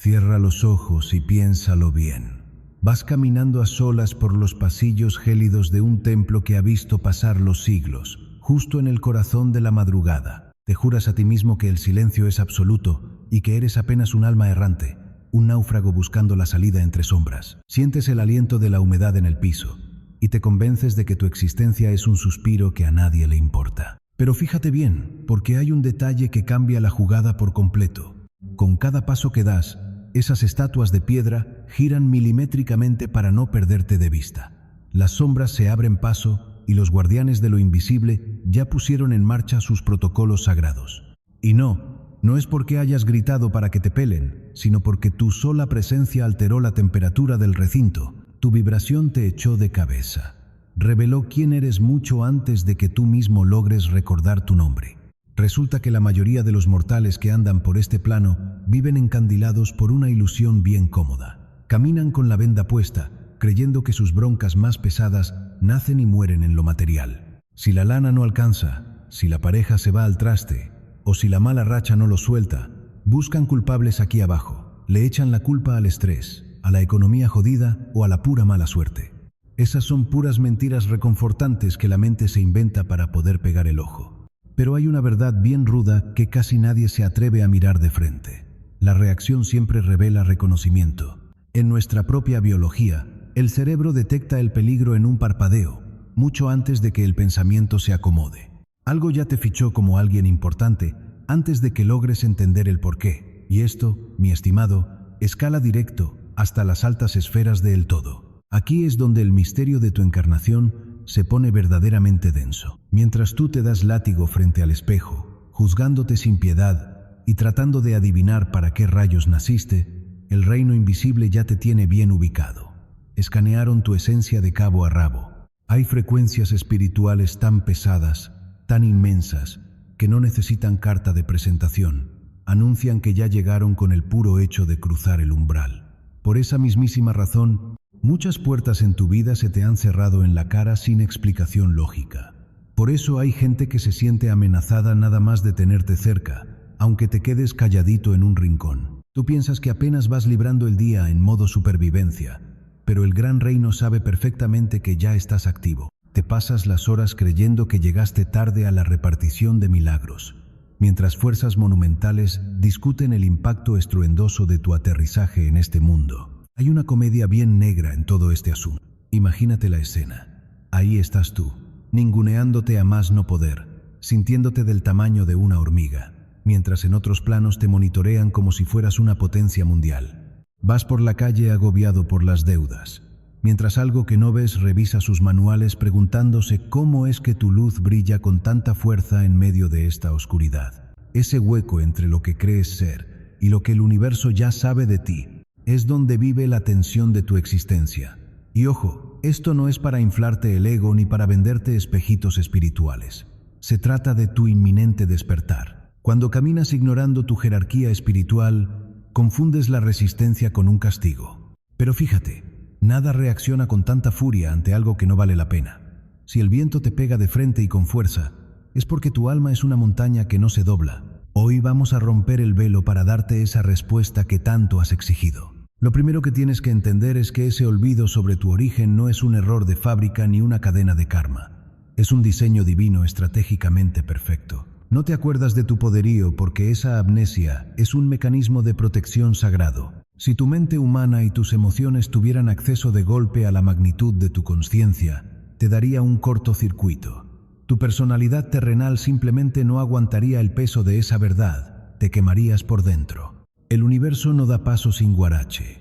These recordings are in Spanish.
Cierra los ojos y piénsalo bien. Vas caminando a solas por los pasillos gélidos de un templo que ha visto pasar los siglos, justo en el corazón de la madrugada. Te juras a ti mismo que el silencio es absoluto y que eres apenas un alma errante, un náufrago buscando la salida entre sombras. Sientes el aliento de la humedad en el piso y te convences de que tu existencia es un suspiro que a nadie le importa. Pero fíjate bien, porque hay un detalle que cambia la jugada por completo. Con cada paso que das, esas estatuas de piedra giran milimétricamente para no perderte de vista. Las sombras se abren paso y los guardianes de lo invisible ya pusieron en marcha sus protocolos sagrados. Y no es porque hayas gritado para que te pelen, sino porque tu sola presencia alteró la temperatura del recinto. Tu vibración te echó de cabeza. Reveló quién eres mucho antes de que tú mismo logres recordar tu nombre. Resulta que la mayoría de los mortales que andan por este plano viven encandilados por una ilusión bien cómoda. Caminan con la venda puesta, creyendo que sus broncas más pesadas nacen y mueren en lo material. Si la lana no alcanza, si la pareja se va al traste, o si la mala racha no lo suelta, buscan culpables aquí abajo. Le echan la culpa al estrés, a la economía jodida o a la pura mala suerte. Esas son puras mentiras reconfortantes que la mente se inventa para poder pegar el ojo. Pero hay una verdad bien ruda que casi nadie se atreve a mirar de frente. La reacción siempre revela reconocimiento. En nuestra propia biología, el cerebro detecta el peligro en un parpadeo, mucho antes de que el pensamiento se acomode. Algo ya te fichó como alguien importante antes de que logres entender el porqué. Y esto, mi estimado, escala directo hasta las altas esferas del todo. Aquí es donde el misterio de tu encarnación se pone verdaderamente denso. Mientras tú te das látigo frente al espejo, juzgándote sin piedad y tratando de adivinar para qué rayos naciste, el reino invisible ya te tiene bien ubicado. Escanearon tu esencia de cabo a rabo. Hay frecuencias espirituales tan pesadas, tan inmensas, que no necesitan carta de presentación. Anuncian que ya llegaron con el puro hecho de cruzar el umbral. Por esa mismísima razón, muchas puertas en tu vida se te han cerrado en la cara sin explicación lógica. Por eso hay gente que se siente amenazada nada más de tenerte cerca, aunque te quedes calladito en un rincón. Tú piensas que apenas vas librando el día en modo supervivencia, pero el gran reino sabe perfectamente que ya estás activo. Te pasas las horas creyendo que llegaste tarde a la repartición de milagros, mientras fuerzas monumentales discuten el impacto estruendoso de tu aterrizaje en este mundo. Hay una comedia bien negra en todo este asunto. Imagínate la escena. Ahí estás tú, ninguneándote a más no poder, sintiéndote del tamaño de una hormiga, mientras en otros planos te monitorean como si fueras una potencia mundial. Vas por la calle agobiado por las deudas, mientras algo que no ves revisa sus manuales preguntándose cómo es que tu luz brilla con tanta fuerza en medio de esta oscuridad. Ese hueco entre lo que crees ser y lo que el universo ya sabe de ti es donde vive la tensión de tu existencia. Y ojo, esto no es para inflarte el ego ni para venderte espejitos espirituales. Se trata de tu inminente despertar. Cuando caminas ignorando tu jerarquía espiritual, confundes la resistencia con un castigo. Pero fíjate, nada reacciona con tanta furia ante algo que no vale la pena. Si el viento te pega de frente y con fuerza, es porque tu alma es una montaña que no se dobla. Hoy vamos a romper el velo para darte esa respuesta que tanto has exigido. Lo primero que tienes que entender es que ese olvido sobre tu origen no es un error de fábrica ni una cadena de karma. Es un diseño divino estratégicamente perfecto. No te acuerdas de tu poderío porque esa amnesia es un mecanismo de protección sagrado. Si tu mente humana y tus emociones tuvieran acceso de golpe a la magnitud de tu conciencia, te daría un cortocircuito. Tu personalidad terrenal simplemente no aguantaría el peso de esa verdad, te quemarías por dentro. El universo no da paso sin guarache.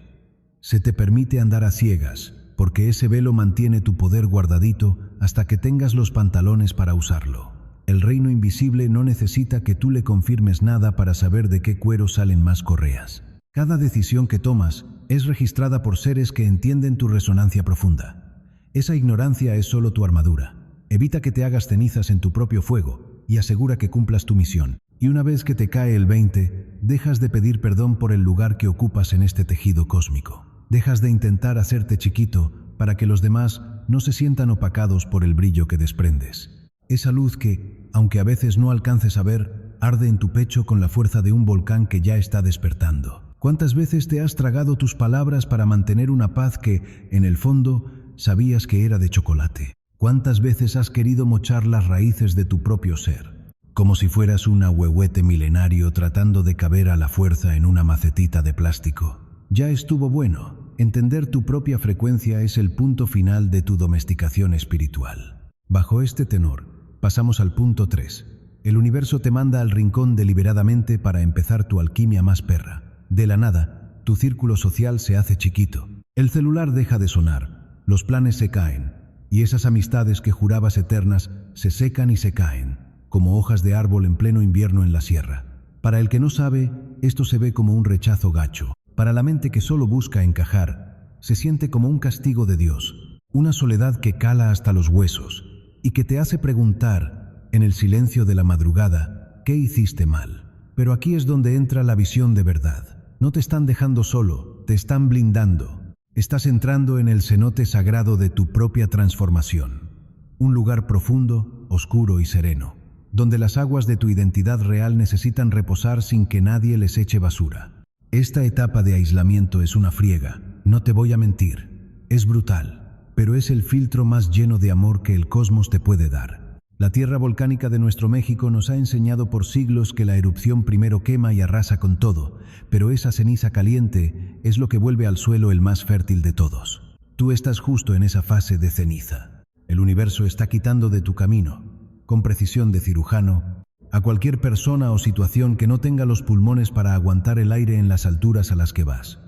Se te permite andar a ciegas, porque ese velo mantiene tu poder guardadito hasta que tengas los pantalones para usarlo. El reino invisible no necesita que tú le confirmes nada para saber de qué cuero salen más correas. Cada decisión que tomas es registrada por seres que entienden tu resonancia profunda. Esa ignorancia es solo tu armadura. Evita que te hagas cenizas en tu propio fuego y asegura que cumplas tu misión. Y una vez que te cae el 20, dejas de pedir perdón por el lugar que ocupas en este tejido cósmico. Dejas de intentar hacerte chiquito para que los demás no se sientan opacados por el brillo que desprendes. Esa luz que, aunque a veces no alcances a ver, arde en tu pecho con la fuerza de un volcán que ya está despertando. ¿Cuántas veces te has tragado tus palabras para mantener una paz que, en el fondo, sabías que era de chocolate? ¿Cuántas veces has querido mochar las raíces de tu propio ser, como si fueras un ahuehuete milenario tratando de caber a la fuerza en una macetita de plástico? Ya estuvo bueno. Entender tu propia frecuencia es el punto final de tu domesticación espiritual. Bajo este tenor, pasamos al punto 3. El universo te manda al rincón deliberadamente para empezar tu alquimia más perra. De la nada, tu círculo social se hace chiquito. El celular deja de sonar, los planes se caen, y esas amistades que jurabas eternas se secan y se caen, como hojas de árbol en pleno invierno en la sierra. Para el que no sabe, esto se ve como un rechazo gacho. Para la mente que solo busca encajar, se siente como un castigo de Dios, una soledad que cala hasta los huesos y que te hace preguntar, en el silencio de la madrugada, ¿qué hiciste mal? Pero aquí es donde entra la visión de verdad. No te están dejando solo, te están blindando. Estás entrando en el cenote sagrado de tu propia transformación. Un lugar profundo, oscuro y sereno, donde las aguas de tu identidad real necesitan reposar sin que nadie les eche basura. Esta etapa de aislamiento es una friega, no te voy a mentir. Es brutal, pero es el filtro más lleno de amor que el cosmos te puede dar. La tierra volcánica de nuestro México nos ha enseñado por siglos que la erupción primero quema y arrasa con todo, pero esa ceniza caliente es lo que vuelve al suelo el más fértil de todos. Tú estás justo en esa fase de ceniza. El universo está quitando de tu camino, con precisión de cirujano, a cualquier persona o situación que no tenga los pulmones para aguantar el aire en las alturas a las que vas.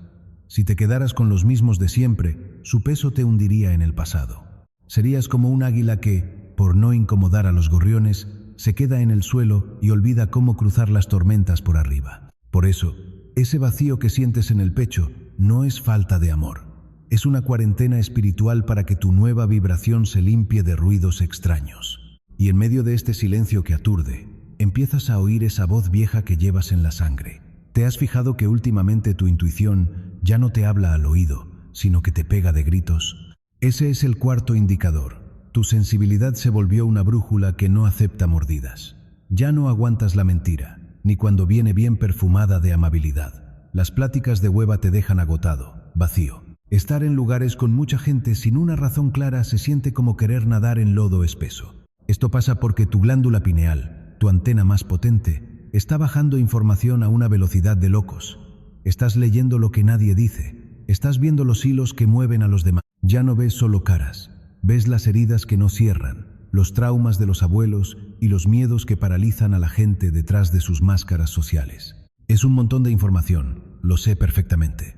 Si te quedaras con los mismos de siempre, su peso te hundiría en el pasado. Serías como un águila que, por no incomodar a los gorriones, se queda en el suelo y olvida cómo cruzar las tormentas por arriba. Por eso, ese vacío que sientes en el pecho no es falta de amor. Es una cuarentena espiritual para que tu nueva vibración se limpie de ruidos extraños. Y en medio de este silencio que aturde, empiezas a oír esa voz vieja que llevas en la sangre. ¿Te has fijado que últimamente tu intuición ya no te habla al oído, sino que te pega de gritos? Ese es el cuarto indicador. Tu sensibilidad se volvió una brújula que no acepta mordidas. Ya no aguantas la mentira, ni cuando viene bien perfumada de amabilidad. Las pláticas de hueva te dejan agotado, vacío. Estar en lugares con mucha gente sin una razón clara se siente como querer nadar en lodo espeso. Esto pasa porque tu glándula pineal, tu antena más potente, está bajando información a una velocidad de locos. Estás leyendo lo que nadie dice. Estás viendo los hilos que mueven a los demás. Ya no ves solo caras. Ves las heridas que no cierran, los traumas de los abuelos y los miedos que paralizan a la gente detrás de sus máscaras sociales. Es un montón de información, lo sé perfectamente.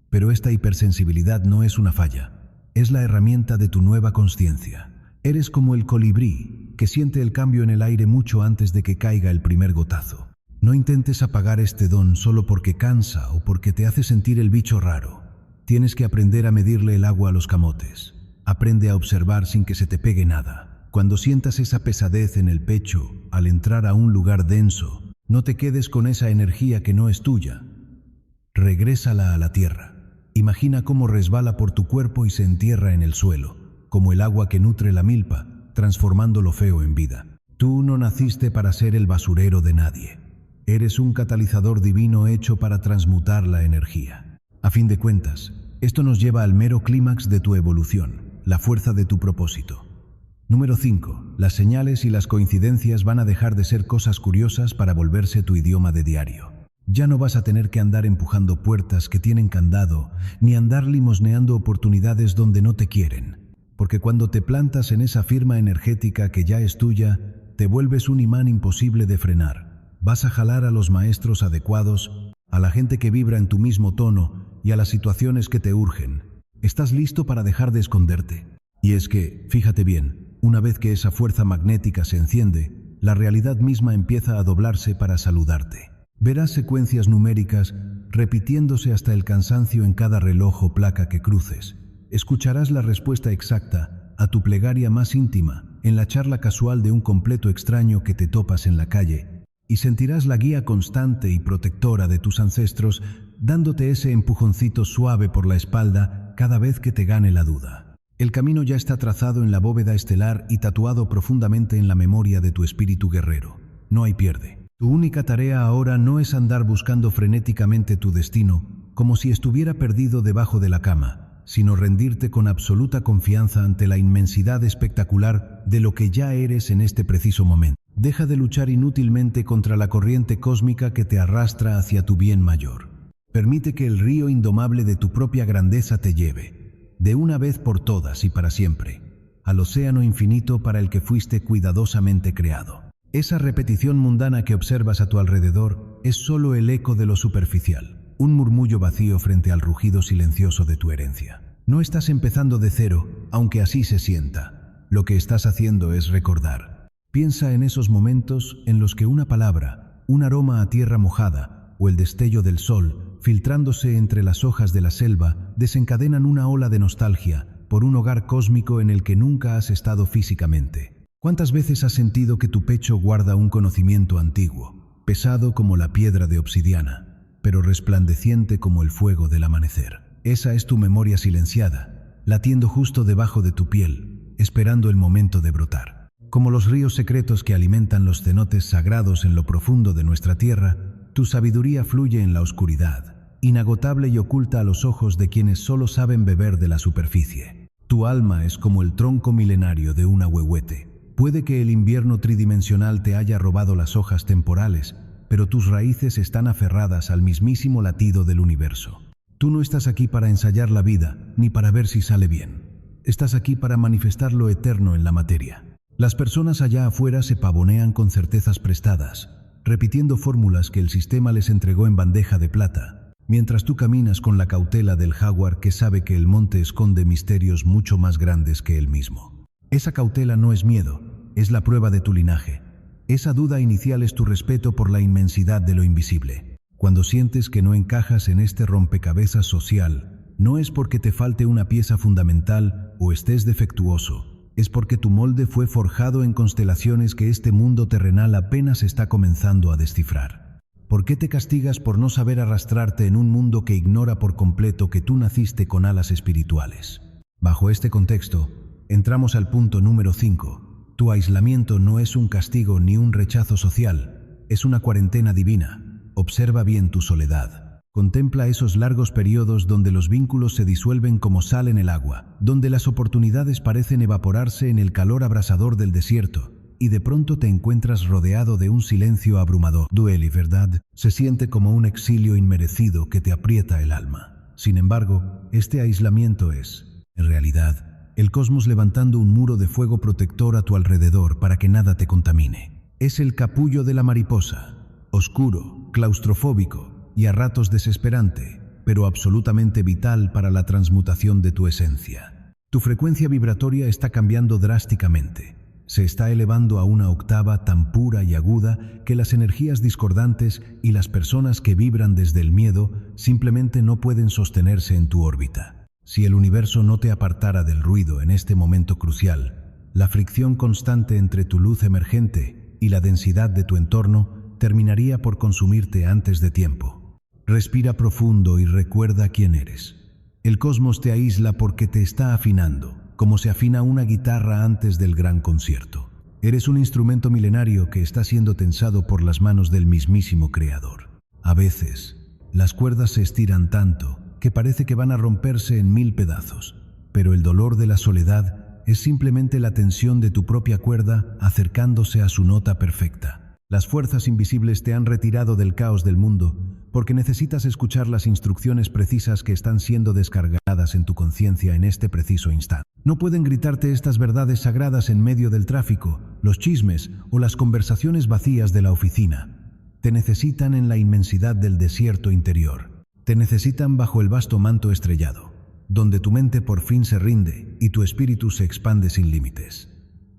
Pero esta hipersensibilidad no es una falla, es la herramienta de tu nueva consciencia. Eres como el colibrí que siente el cambio en el aire mucho antes de que caiga el primer gotazo. No intentes apagar este don solo porque cansa o porque te hace sentir el bicho raro. Tienes que aprender a medirle el agua a los camotes. Aprende a observar sin que se te pegue nada. Cuando sientas esa pesadez en el pecho al entrar a un lugar denso, no te quedes con esa energía que no es tuya. Regrésala a la tierra. Imagina cómo resbala por tu cuerpo y se entierra en el suelo, como el agua que nutre la milpa, transformando lo feo en vida. Tú no naciste para ser el basurero de nadie. Eres un catalizador divino hecho para transmutar la energía. A fin de cuentas, esto nos lleva al mero clímax de tu evolución. La fuerza de tu propósito. Número 5. Las señales y las coincidencias van a dejar de ser cosas curiosas para volverse tu idioma de diario. Ya no vas a tener que andar empujando puertas que tienen candado, ni andar limosneando oportunidades donde no te quieren. Porque cuando te plantas en esa firma energética que ya es tuya, te vuelves un imán imposible de frenar. Vas a jalar a los maestros adecuados, a la gente que vibra en tu mismo tono y a las situaciones que te urgen. Estás listo para dejar de esconderte. Y es que, fíjate bien, una vez que esa fuerza magnética se enciende, la realidad misma empieza a doblarse para saludarte. Verás secuencias numéricas repitiéndose hasta el cansancio en cada reloj o placa que cruces. Escucharás la respuesta exacta a tu plegaria más íntima en la charla casual de un completo extraño que te topas en la calle, y sentirás la guía constante y protectora de tus ancestros dándote ese empujoncito suave por la espalda cada vez que te gane la duda. El camino ya está trazado en la bóveda estelar y tatuado profundamente en la memoria de tu espíritu guerrero. No hay pierde. Tu única tarea ahora no es andar buscando frenéticamente tu destino, como si estuviera perdido debajo de la cama, sino rendirte con absoluta confianza ante la inmensidad espectacular de lo que ya eres en este preciso momento. Deja de luchar inútilmente contra la corriente cósmica que te arrastra hacia tu bien mayor. Permite que el río indomable de tu propia grandeza te lleve, de una vez por todas y para siempre, al océano infinito para el que fuiste cuidadosamente creado. Esa repetición mundana que observas a tu alrededor es solo el eco de lo superficial, un murmullo vacío frente al rugido silencioso de tu herencia. No estás empezando de cero, aunque así se sienta. Lo que estás haciendo es recordar. Piensa en esos momentos en los que una palabra, un aroma a tierra mojada o el destello del sol, filtrándose entre las hojas de la selva, desencadenan una ola de nostalgia por un hogar cósmico en el que nunca has estado físicamente. ¿Cuántas veces has sentido que tu pecho guarda un conocimiento antiguo, pesado como la piedra de obsidiana, pero resplandeciente como el fuego del amanecer? Esa es tu memoria silenciada, latiendo justo debajo de tu piel, esperando el momento de brotar. Como los ríos secretos que alimentan los cenotes sagrados en lo profundo de nuestra tierra, tu sabiduría fluye en la oscuridad, inagotable y oculta a los ojos de quienes solo saben beber de la superficie. Tu alma es como el tronco milenario de un ahuehuete. Puede que el invierno tridimensional te haya robado las hojas temporales, pero tus raíces están aferradas al mismísimo latido del universo. Tú no estás aquí para ensayar la vida, ni para ver si sale bien. Estás aquí para manifestar lo eterno en la materia. Las personas allá afuera se pavonean con certezas prestadas, repitiendo fórmulas que el sistema les entregó en bandeja de plata, mientras tú caminas con la cautela del jaguar que sabe que el monte esconde misterios mucho más grandes que él mismo. Esa cautela no es miedo, es la prueba de tu linaje. Esa duda inicial es tu respeto por la inmensidad de lo invisible. Cuando sientes que no encajas en este rompecabezas social, no es porque te falte una pieza fundamental o estés defectuoso. Es porque tu molde fue forjado en constelaciones que este mundo terrenal apenas está comenzando a descifrar. ¿Por qué te castigas por no saber arrastrarte en un mundo que ignora por completo que tú naciste con alas espirituales? Bajo este contexto, entramos al punto número 5. Tu aislamiento no es un castigo ni un rechazo social, es una cuarentena divina. Observa bien tu soledad. Contempla esos largos periodos donde los vínculos se disuelven como sal en el agua, donde las oportunidades parecen evaporarse en el calor abrasador del desierto, y de pronto te encuentras rodeado de un silencio abrumador. Duele, ¿verdad? Se siente como un exilio inmerecido que te aprieta el alma. Sin embargo, este aislamiento es, en realidad, el cosmos levantando un muro de fuego protector a tu alrededor para que nada te contamine. Es el capullo de la mariposa, oscuro, claustrofóbico, y a ratos desesperante, pero absolutamente vital para la transmutación de tu esencia. Tu frecuencia vibratoria está cambiando drásticamente. Se está elevando a una octava tan pura y aguda que las energías discordantes y las personas que vibran desde el miedo simplemente no pueden sostenerse en tu órbita. Si el universo no te apartara del ruido en este momento crucial, la fricción constante entre tu luz emergente y la densidad de tu entorno terminaría por consumirte antes de tiempo. Respira profundo y recuerda quién eres. El cosmos te aísla porque te está afinando, como se afina una guitarra antes del gran concierto. Eres un instrumento milenario que está siendo tensado por las manos del mismísimo Creador. A veces, las cuerdas se estiran tanto que parece que van a romperse en 1000 pedazos, pero el dolor de la soledad es simplemente la tensión de tu propia cuerda acercándose a su nota perfecta. Las fuerzas invisibles te han retirado del caos del mundo porque necesitas escuchar las instrucciones precisas que están siendo descargadas en tu conciencia en este preciso instante. No pueden gritarte estas verdades sagradas en medio del tráfico, los chismes o las conversaciones vacías de la oficina. Te necesitan en la inmensidad del desierto interior. Te necesitan bajo el vasto manto estrellado, donde tu mente por fin se rinde y tu espíritu se expande sin límites.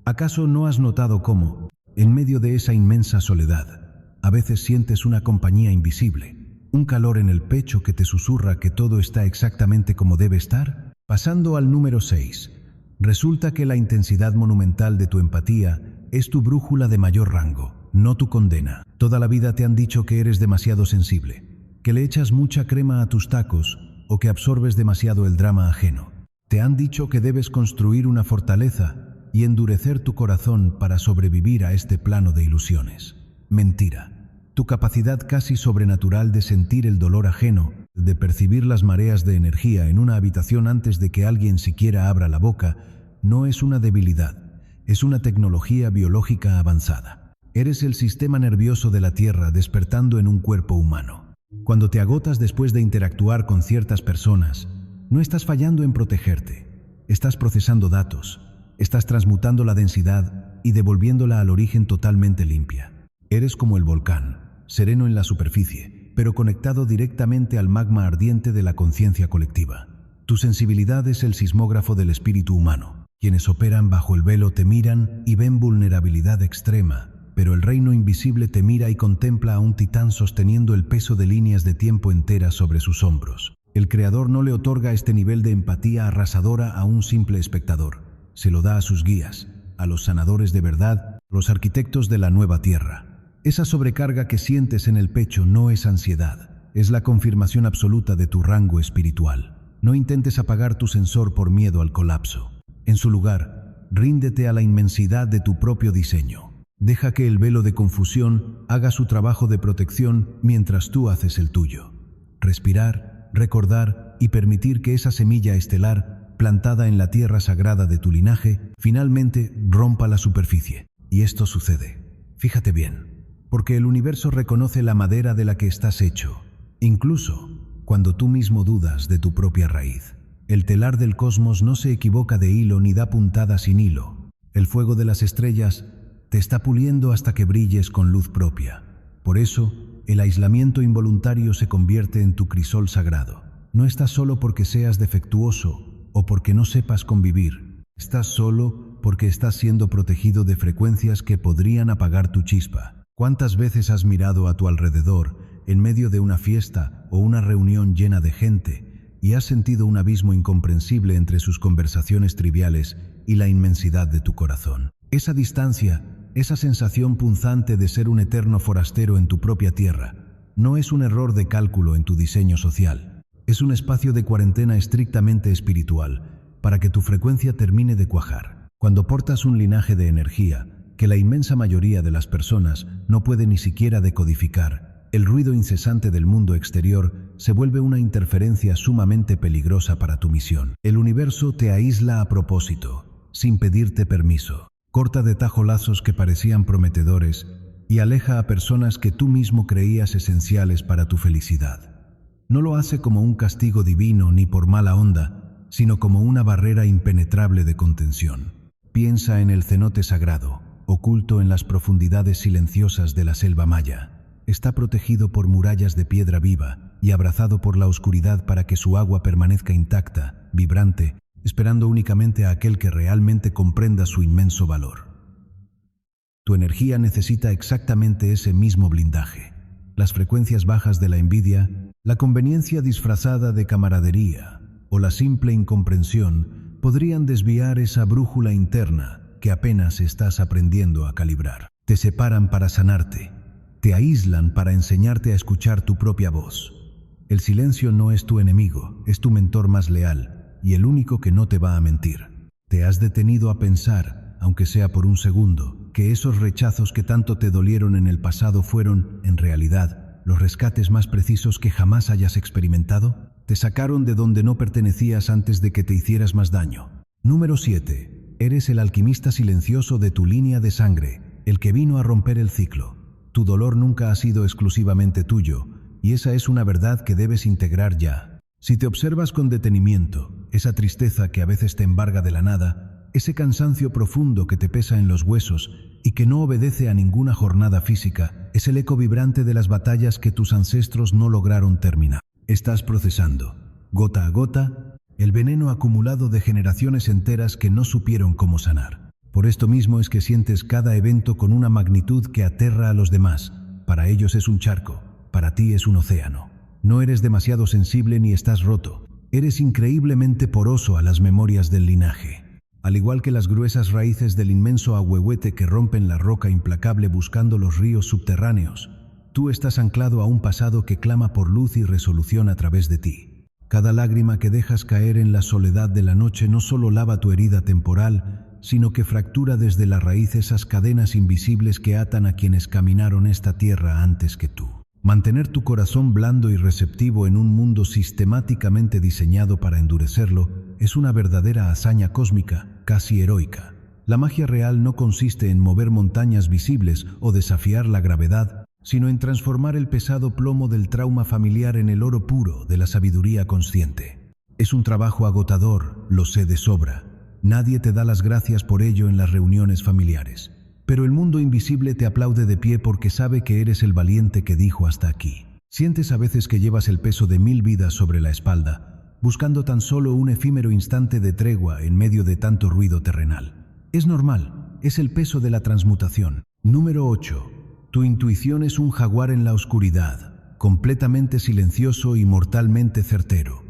¿Acaso no has notado cómo, en medio de esa inmensa soledad, a veces sientes una compañía invisible, un calor en el pecho que te susurra que todo está exactamente como debe estar? Pasando al número 6. Resulta que la intensidad monumental de tu empatía es tu brújula de mayor rango, no tu condena. Toda la vida te han dicho que eres demasiado sensible, que le echas mucha crema a tus tacos o que absorbes demasiado el drama ajeno. Te han dicho que debes construir una fortaleza y endurecer tu corazón para sobrevivir a este plano de ilusiones. Mentira. Tu capacidad casi sobrenatural de sentir el dolor ajeno, de percibir las mareas de energía en una habitación antes de que alguien siquiera abra la boca, no es una debilidad, es una tecnología biológica avanzada. Eres el sistema nervioso de la Tierra despertando en un cuerpo humano. Cuando te agotas después de interactuar con ciertas personas, no estás fallando en protegerte, estás procesando datos, estás transmutando la densidad y devolviéndola al origen totalmente limpia. Eres como el volcán, sereno en la superficie, pero conectado directamente al magma ardiente de la conciencia colectiva. Tu sensibilidad es el sismógrafo del espíritu humano. Quienes operan bajo el velo te miran y ven vulnerabilidad extrema, pero el reino invisible te mira y contempla a un titán sosteniendo el peso de líneas de tiempo enteras sobre sus hombros. El Creador no le otorga este nivel de empatía arrasadora a un simple espectador. Se lo da a sus guías, a los sanadores de verdad, los arquitectos de la nueva tierra. Esa sobrecarga que sientes en el pecho no es ansiedad, es la confirmación absoluta de tu rango espiritual. No intentes apagar tu sensor por miedo al colapso. En su lugar, ríndete a la inmensidad de tu propio diseño. Deja que el velo de confusión haga su trabajo de protección mientras tú haces el tuyo. Respirar, recordar y permitir que esa semilla estelar, plantada en la tierra sagrada de tu linaje, finalmente rompa la superficie. Y esto sucede. Fíjate bien, porque el universo reconoce la madera de la que estás hecho, incluso cuando tú mismo dudas de tu propia raíz. El telar del cosmos no se equivoca de hilo ni da puntada sin hilo. El fuego de las estrellas te está puliendo hasta que brilles con luz propia. Por eso, el aislamiento involuntario se convierte en tu crisol sagrado. No estás solo porque seas defectuoso o porque no sepas convivir. Estás solo porque estás siendo protegido de frecuencias que podrían apagar tu chispa. ¿Cuántas veces has mirado a tu alrededor en medio de una fiesta o una reunión llena de gente y has sentido un abismo incomprensible entre sus conversaciones triviales y la inmensidad de tu corazón? Esa distancia, esa sensación punzante de ser un eterno forastero en tu propia tierra, no es un error de cálculo en tu diseño social. Es un espacio de cuarentena estrictamente espiritual, para que tu frecuencia termine de cuajar. Cuando portas un linaje de energía que la inmensa mayoría de las personas no puede ni siquiera decodificar, el ruido incesante del mundo exterior se vuelve una interferencia sumamente peligrosa para tu misión. El universo te aísla a propósito, sin pedirte permiso. Corta de tajo lazos que parecían prometedores y aleja a personas que tú mismo creías esenciales para tu felicidad. No lo hace como un castigo divino ni por mala onda, sino como una barrera impenetrable de contención. Piensa en el cenote sagrado, oculto en las profundidades silenciosas de la selva maya. Está protegido por murallas de piedra viva y abrazado por la oscuridad para que su agua permanezca intacta, vibrante, esperando únicamente a aquel que realmente comprenda su inmenso valor. Tu energía necesita exactamente ese mismo blindaje. Las frecuencias bajas de la envidia, la conveniencia disfrazada de camaradería o la simple incomprensión podrían desviar esa brújula interna que apenas estás aprendiendo a calibrar. Te separan para sanarte, te aíslan para enseñarte a escuchar tu propia voz. El silencio no es tu enemigo, es tu mentor más leal, y el único que no te va a mentir. Te has detenido a pensar, aunque sea por un segundo, que esos rechazos que tanto te dolieron en el pasado fueron, en realidad, los rescates más precisos que jamás hayas experimentado. Te sacaron de donde no pertenecías antes de que te hicieras más daño. Número 7. Eres el alquimista silencioso de tu línea de sangre, el que vino a romper el ciclo. Tu dolor nunca ha sido exclusivamente tuyo, y esa es una verdad que debes integrar ya. Si te observas con detenimiento, esa tristeza que a veces te embarga de la nada, ese cansancio profundo que te pesa en los huesos y que no obedece a ninguna jornada física, es el eco vibrante de las batallas que tus ancestros no lograron terminar. Estás procesando, gota a gota, el veneno acumulado de generaciones enteras que no supieron cómo sanar. Por esto mismo es que sientes cada evento con una magnitud que aterra a los demás. Para ellos es un charco, para ti es un océano. No eres demasiado sensible ni estás roto. Eres increíblemente poroso a las memorias del linaje. Al igual que las gruesas raíces del inmenso ahuehuete que rompen la roca implacable buscando los ríos subterráneos, tú estás anclado a un pasado que clama por luz y resolución a través de ti. Cada lágrima que dejas caer en la soledad de la noche no solo lava tu herida temporal, sino que fractura desde la raíz esas cadenas invisibles que atan a quienes caminaron esta tierra antes que tú. Mantener tu corazón blando y receptivo en un mundo sistemáticamente diseñado para endurecerlo es una verdadera hazaña cósmica, casi heroica. La magia real no consiste en mover montañas visibles o desafiar la gravedad, sino en transformar el pesado plomo del trauma familiar en el oro puro de la sabiduría consciente. Es un trabajo agotador, lo sé de sobra. Nadie te da las gracias por ello en las reuniones familiares. Pero el mundo invisible te aplaude de pie porque sabe que eres el valiente que dijo hasta aquí. Sientes a veces que llevas el peso de 1000 vidas sobre la espalda, buscando tan solo un efímero instante de tregua en medio de tanto ruido terrenal. Es normal, es el peso de la transmutación. Número 8. Tu intuición es un jaguar en la oscuridad, completamente silencioso y mortalmente certero.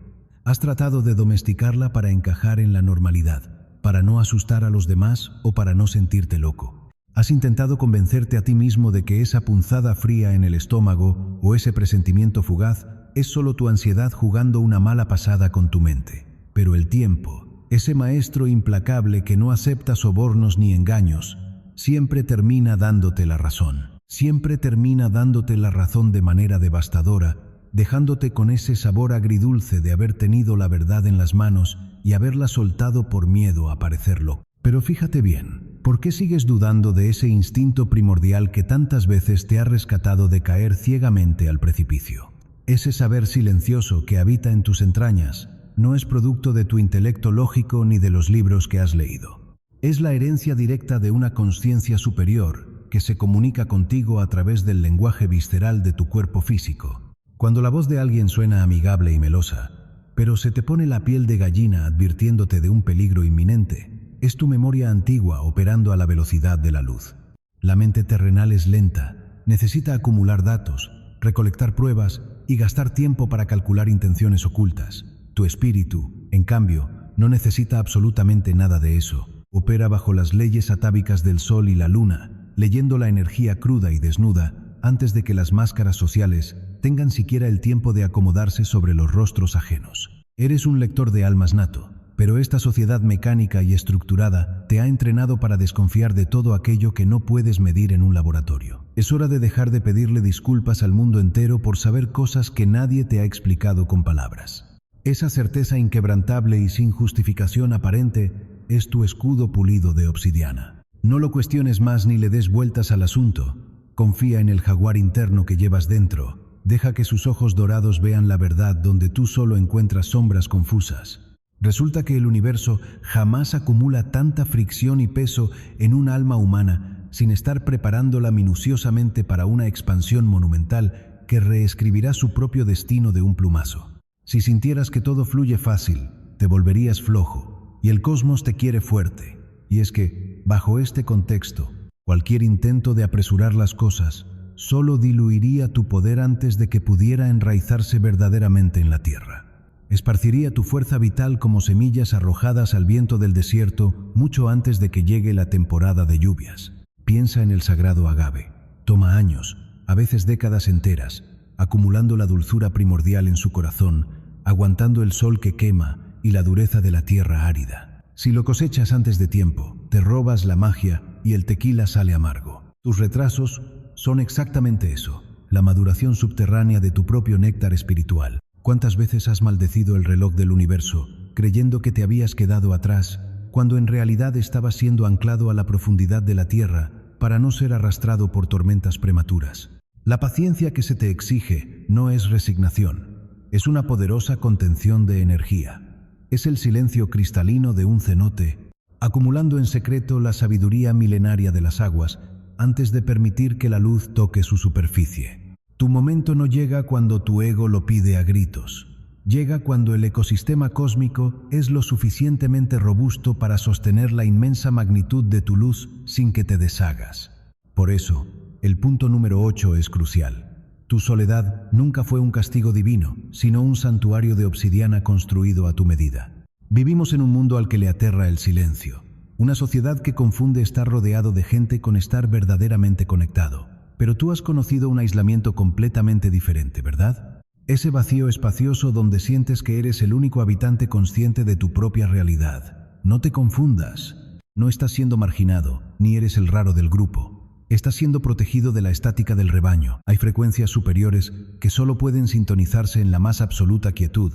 Has tratado de domesticarla para encajar en la normalidad, para no asustar a los demás o para no sentirte loco. Has intentado convencerte a ti mismo de que esa punzada fría en el estómago o ese presentimiento fugaz es solo tu ansiedad jugando una mala pasada con tu mente. Pero el tiempo, ese maestro implacable que no acepta sobornos ni engaños, siempre termina dándote la razón. Siempre termina dándote la razón de manera devastadora, dejándote con ese sabor agridulce de haber tenido la verdad en las manos y haberla soltado por miedo a parecerlo. Pero fíjate bien, ¿por qué sigues dudando de ese instinto primordial que tantas veces te ha rescatado de caer ciegamente al precipicio? Ese saber silencioso que habita en tus entrañas no es producto de tu intelecto lógico ni de los libros que has leído. Es la herencia directa de una conciencia superior que se comunica contigo a través del lenguaje visceral de tu cuerpo físico. Cuando la voz de alguien suena amigable y melosa, pero se te pone la piel de gallina advirtiéndote de un peligro inminente, es tu memoria antigua operando a la velocidad de la luz. La mente terrenal es lenta, necesita acumular datos, recolectar pruebas y gastar tiempo para calcular intenciones ocultas. Tu espíritu, en cambio, no necesita absolutamente nada de eso. Opera bajo las leyes atávicas del sol y la luna, leyendo la energía cruda y desnuda antes de que las máscaras sociales tengan siquiera el tiempo de acomodarse sobre los rostros ajenos. Eres un lector de almas nato, pero esta sociedad mecánica y estructurada te ha entrenado para desconfiar de todo aquello que no puedes medir en un laboratorio. Es hora de dejar de pedirle disculpas al mundo entero por saber cosas que nadie te ha explicado con palabras. Esa certeza inquebrantable y sin justificación aparente es tu escudo pulido de obsidiana. No lo cuestiones más ni le des vueltas al asunto. Confía en el jaguar interno que llevas dentro. Deja que sus ojos dorados vean la verdad donde tú solo encuentras sombras confusas. Resulta que el universo jamás acumula tanta fricción y peso en un alma humana sin estar preparándola minuciosamente para una expansión monumental que reescribirá su propio destino de un plumazo. Si sintieras que todo fluye fácil, te volverías flojo, y el cosmos te quiere fuerte. Y es que, bajo este contexto, cualquier intento de apresurar las cosas solo diluiría tu poder antes de que pudiera enraizarse verdaderamente en la tierra. Esparciría tu fuerza vital como semillas arrojadas al viento del desierto mucho antes de que llegue la temporada de lluvias. Piensa en el sagrado agave. Toma años, a veces décadas enteras, acumulando la dulzura primordial en su corazón, aguantando el sol que quema y la dureza de la tierra árida. Si lo cosechas antes de tiempo, te robas la magia y el tequila sale amargo. Tus retrasos son exactamente eso, la maduración subterránea de tu propio néctar espiritual. ¿Cuántas veces has maldecido el reloj del universo, creyendo que te habías quedado atrás, cuando en realidad estabas siendo anclado a la profundidad de la tierra para no ser arrastrado por tormentas prematuras? La paciencia que se te exige no es resignación, es una poderosa contención de energía. Es el silencio cristalino de un cenote, acumulando en secreto la sabiduría milenaria de las aguas antes de permitir que la luz toque su superficie. Tu momento no llega cuando tu ego lo pide a gritos. Llega cuando el ecosistema cósmico es lo suficientemente robusto para sostener la inmensa magnitud de tu luz sin que te deshagas. Por eso, el punto número 8 es crucial. Tu soledad nunca fue un castigo divino, sino un santuario de obsidiana construido a tu medida. Vivimos en un mundo al que le aterra el silencio. Una sociedad que confunde estar rodeado de gente con estar verdaderamente conectado. Pero tú has conocido un aislamiento completamente diferente, ¿verdad? Ese vacío espacioso donde sientes que eres el único habitante consciente de tu propia realidad. No te confundas. No estás siendo marginado, ni eres el raro del grupo. Estás siendo protegido de la estática del rebaño. Hay frecuencias superiores que solo pueden sintonizarse en la más absoluta quietud,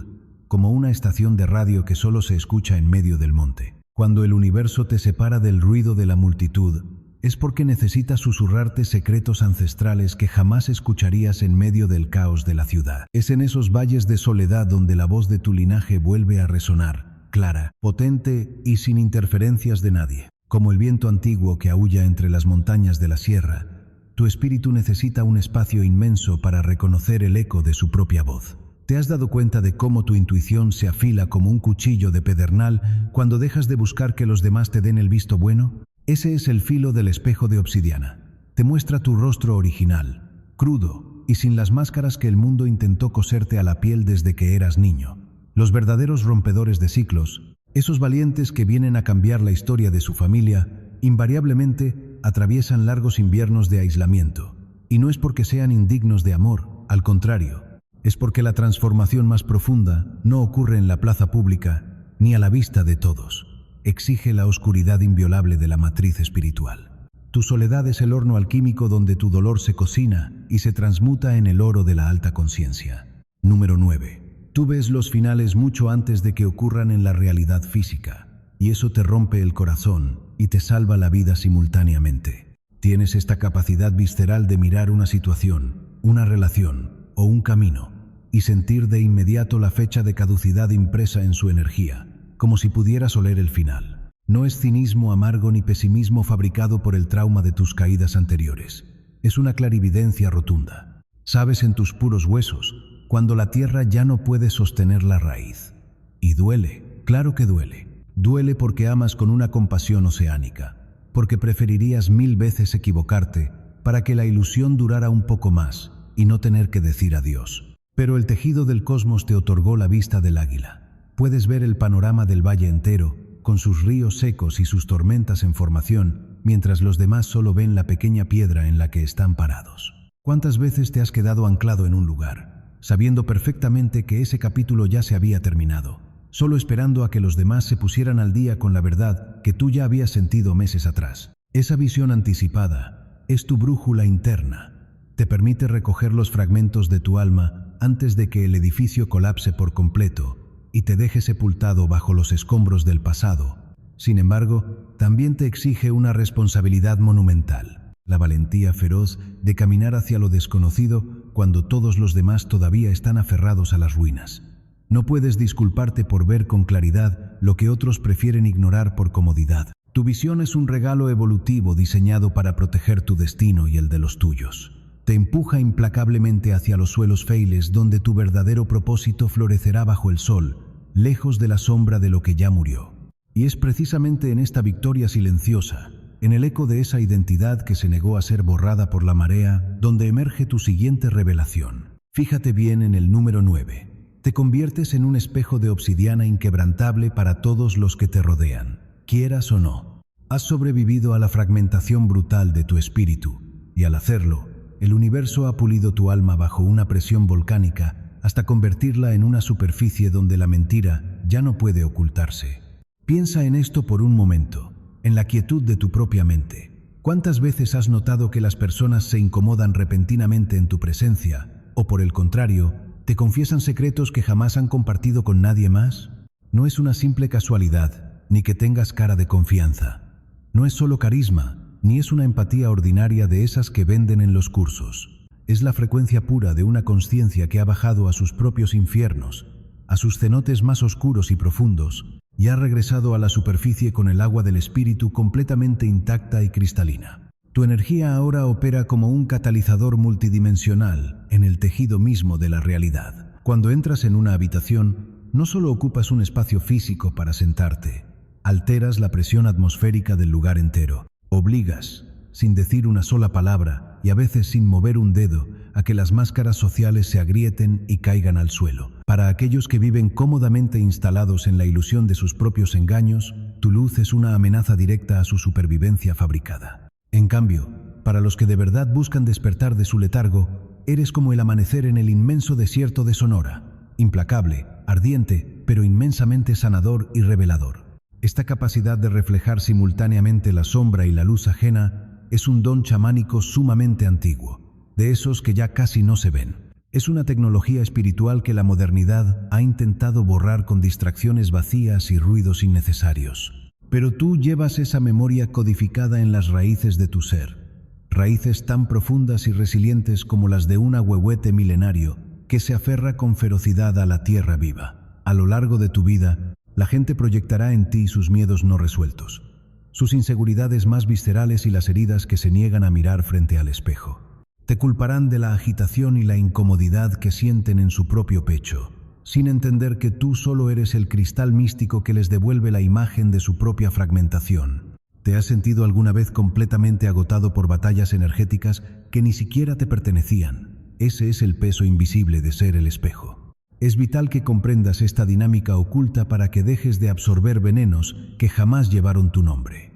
como una estación de radio que solo se escucha en medio del monte. Cuando el universo te separa del ruido de la multitud, es porque necesitas susurrarte secretos ancestrales que jamás escucharías en medio del caos de la ciudad. Es en esos valles de soledad donde la voz de tu linaje vuelve a resonar, clara, potente y sin interferencias de nadie. Como el viento antiguo que aúlla entre las montañas de la sierra, tu espíritu necesita un espacio inmenso para reconocer el eco de su propia voz. ¿Te has dado cuenta de cómo tu intuición se afila como un cuchillo de pedernal cuando dejas de buscar que los demás te den el visto bueno? Ese es el filo del espejo de obsidiana. Te muestra tu rostro original, crudo y sin las máscaras que el mundo intentó coserte a la piel desde que eras niño. Los verdaderos rompedores de ciclos, esos valientes que vienen a cambiar la historia de su familia, invariablemente atraviesan largos inviernos de aislamiento. Y no es porque sean indignos de amor, al contrario, es porque la transformación más profunda no ocurre en la plaza pública ni a la vista de todos. Exige la oscuridad inviolable de la matriz espiritual. Tu soledad es el horno alquímico donde tu dolor se cocina y se transmuta en el oro de la alta conciencia. Número 9. Tú ves los finales mucho antes de que ocurran en la realidad física, y eso te rompe el corazón y te salva la vida simultáneamente. Tienes esta capacidad visceral de mirar una situación, una relación o un camino y sentir de inmediato la fecha de caducidad impresa en su energía, como si pudieras oler el final. No es cinismo amargo ni pesimismo fabricado por el trauma de tus caídas anteriores. Es una clarividencia rotunda. Sabes en tus puros huesos cuando la tierra ya no puede sostener la raíz. Y duele, claro que duele. Duele porque amas con una compasión oceánica, porque preferirías 1000 veces equivocarte para que la ilusión durara un poco más y no tener que decir adiós. Pero el tejido del cosmos te otorgó la vista del águila. Puedes ver el panorama del valle entero, con sus ríos secos y sus tormentas en formación, mientras los demás solo ven la pequeña piedra en la que están parados. ¿Cuántas veces te has quedado anclado en un lugar, sabiendo perfectamente que ese capítulo ya se había terminado, solo esperando a que los demás se pusieran al día con la verdad que tú ya habías sentido meses atrás? Esa visión anticipada es tu brújula interna. Te permite recoger los fragmentos de tu alma antes de que el edificio colapse por completo y te deje sepultado bajo los escombros del pasado. Sin embargo, también te exige una responsabilidad monumental, la valentía feroz de caminar hacia lo desconocido cuando todos los demás todavía están aferrados a las ruinas. No puedes disculparte por ver con claridad lo que otros prefieren ignorar por comodidad. Tu visión es un regalo evolutivo diseñado para proteger tu destino y el de los tuyos. Te empuja implacablemente hacia los suelos feiles donde tu verdadero propósito florecerá bajo el sol, lejos de la sombra de lo que ya murió. Y es precisamente en esta victoria silenciosa, en el eco de esa identidad que se negó a ser borrada por la marea, donde emerge tu siguiente revelación. Fíjate bien en el número 9. Te conviertes en un espejo de obsidiana inquebrantable para todos los que te rodean, quieras o no. Has sobrevivido a la fragmentación brutal de tu espíritu, y al hacerlo, el universo ha pulido tu alma bajo una presión volcánica hasta convertirla en una superficie donde la mentira ya no puede ocultarse. Piensa en esto por un momento, en la quietud de tu propia mente. ¿Cuántas veces has notado que las personas se incomodan repentinamente en tu presencia, o por el contrario, te confiesan secretos que jamás han compartido con nadie más? No es una simple casualidad, ni que tengas cara de confianza. No es solo carisma, ni es una empatía ordinaria de esas que venden en los cursos. Es la frecuencia pura de una conciencia que ha bajado a sus propios infiernos, a sus cenotes más oscuros y profundos, y ha regresado a la superficie con el agua del espíritu completamente intacta y cristalina. Tu energía ahora opera como un catalizador multidimensional en el tejido mismo de la realidad. Cuando entras en una habitación, no solo ocupas un espacio físico para sentarte, alteras la presión atmosférica del lugar entero. Obligas, sin decir una sola palabra y a veces sin mover un dedo, a que las máscaras sociales se agrieten y caigan al suelo. Para aquellos que viven cómodamente instalados en la ilusión de sus propios engaños, tu luz es una amenaza directa a su supervivencia fabricada. En cambio, para los que de verdad buscan despertar de su letargo, eres como el amanecer en el inmenso desierto de Sonora, implacable, ardiente, pero inmensamente sanador y revelador. Esta capacidad de reflejar simultáneamente la sombra y la luz ajena es un don chamánico sumamente antiguo, de esos que ya casi no se ven. Es una tecnología espiritual que la modernidad ha intentado borrar con distracciones vacías y ruidos innecesarios. Pero tú llevas esa memoria codificada en las raíces de tu ser, raíces tan profundas y resilientes como las de un ahuehuete milenario que se aferra con ferocidad a la tierra viva. A lo largo de tu vida, la gente proyectará en ti sus miedos no resueltos, sus inseguridades más viscerales y las heridas que se niegan a mirar frente al espejo. Te culparán de la agitación y la incomodidad que sienten en su propio pecho, sin entender que tú solo eres el cristal místico que les devuelve la imagen de su propia fragmentación. ¿Te has sentido alguna vez completamente agotado por batallas energéticas que ni siquiera te pertenecían? Ese es el peso invisible de ser el espejo. Es vital que comprendas esta dinámica oculta para que dejes de absorber venenos que jamás llevaron tu nombre.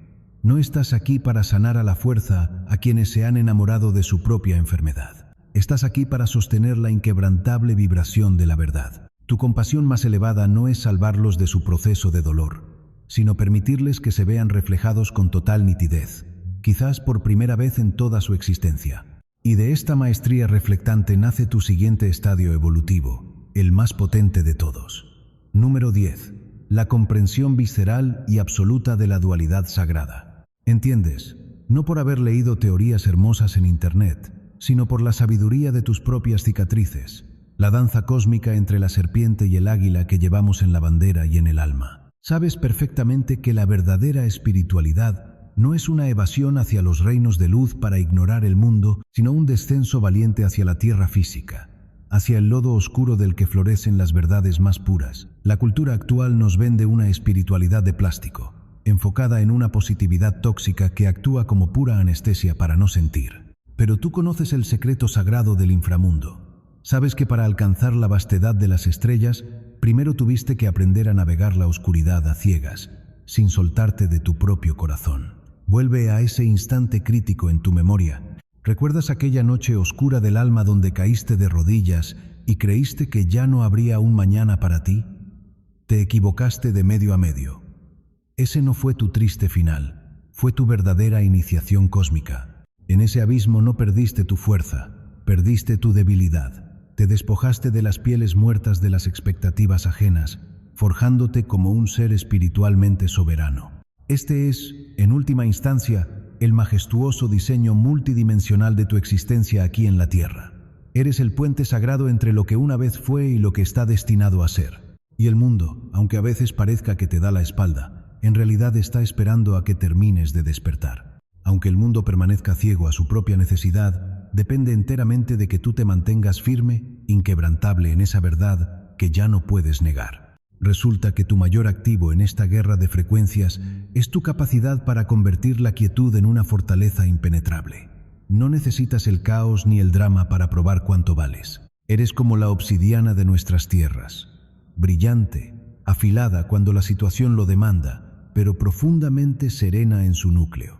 No estás aquí para sanar a la fuerza a quienes se han enamorado de su propia enfermedad. Estás aquí para sostener la inquebrantable vibración de la verdad. Tu compasión más elevada no es salvarlos de su proceso de dolor, sino permitirles que se vean reflejados con total nitidez, quizás por primera vez en toda su existencia. Y de esta maestría reflectante nace tu siguiente estadio evolutivo, el más potente de todos. Número 10. La comprensión visceral y absoluta de la dualidad sagrada. ¿Entiendes? No por haber leído teorías hermosas en Internet, sino por la sabiduría de tus propias cicatrices, la danza cósmica entre la serpiente y el águila que llevamos en la bandera y en el alma. Sabes perfectamente que la verdadera espiritualidad no es una evasión hacia los reinos de luz para ignorar el mundo, sino un descenso valiente hacia la tierra física, hacia el lodo oscuro del que florecen las verdades más puras. La cultura actual nos vende una espiritualidad de plástico, enfocada en una positividad tóxica que actúa como pura anestesia para no sentir. Pero tú conoces el secreto sagrado del inframundo. Sabes que para alcanzar la vastedad de las estrellas, primero tuviste que aprender a navegar la oscuridad a ciegas, sin soltarte de tu propio corazón. Vuelve a ese instante crítico en tu memoria. ¿Recuerdas aquella noche oscura del alma donde caíste de rodillas y creíste que ya no habría un mañana para ti? Te equivocaste de medio a medio. Ese no fue tu triste final, fue tu verdadera iniciación cósmica. En ese abismo no perdiste tu fuerza, perdiste tu debilidad. Te despojaste de las pieles muertas de las expectativas ajenas, forjándote como un ser espiritualmente soberano. Este es, en última instancia, el majestuoso diseño multidimensional de tu existencia aquí en la Tierra. Eres el puente sagrado entre lo que una vez fue y lo que está destinado a ser. Y el mundo, aunque a veces parezca que te da la espalda, en realidad está esperando a que termines de despertar. Aunque el mundo permanezca ciego a su propia necesidad, depende enteramente de que tú te mantengas firme, inquebrantable en esa verdad que ya no puedes negar. Resulta que tu mayor activo en esta guerra de frecuencias es tu capacidad para convertir la quietud en una fortaleza impenetrable. No necesitas el caos ni el drama para probar cuánto vales. Eres como la obsidiana de nuestras tierras, brillante, afilada cuando la situación lo demanda, pero profundamente serena en su núcleo.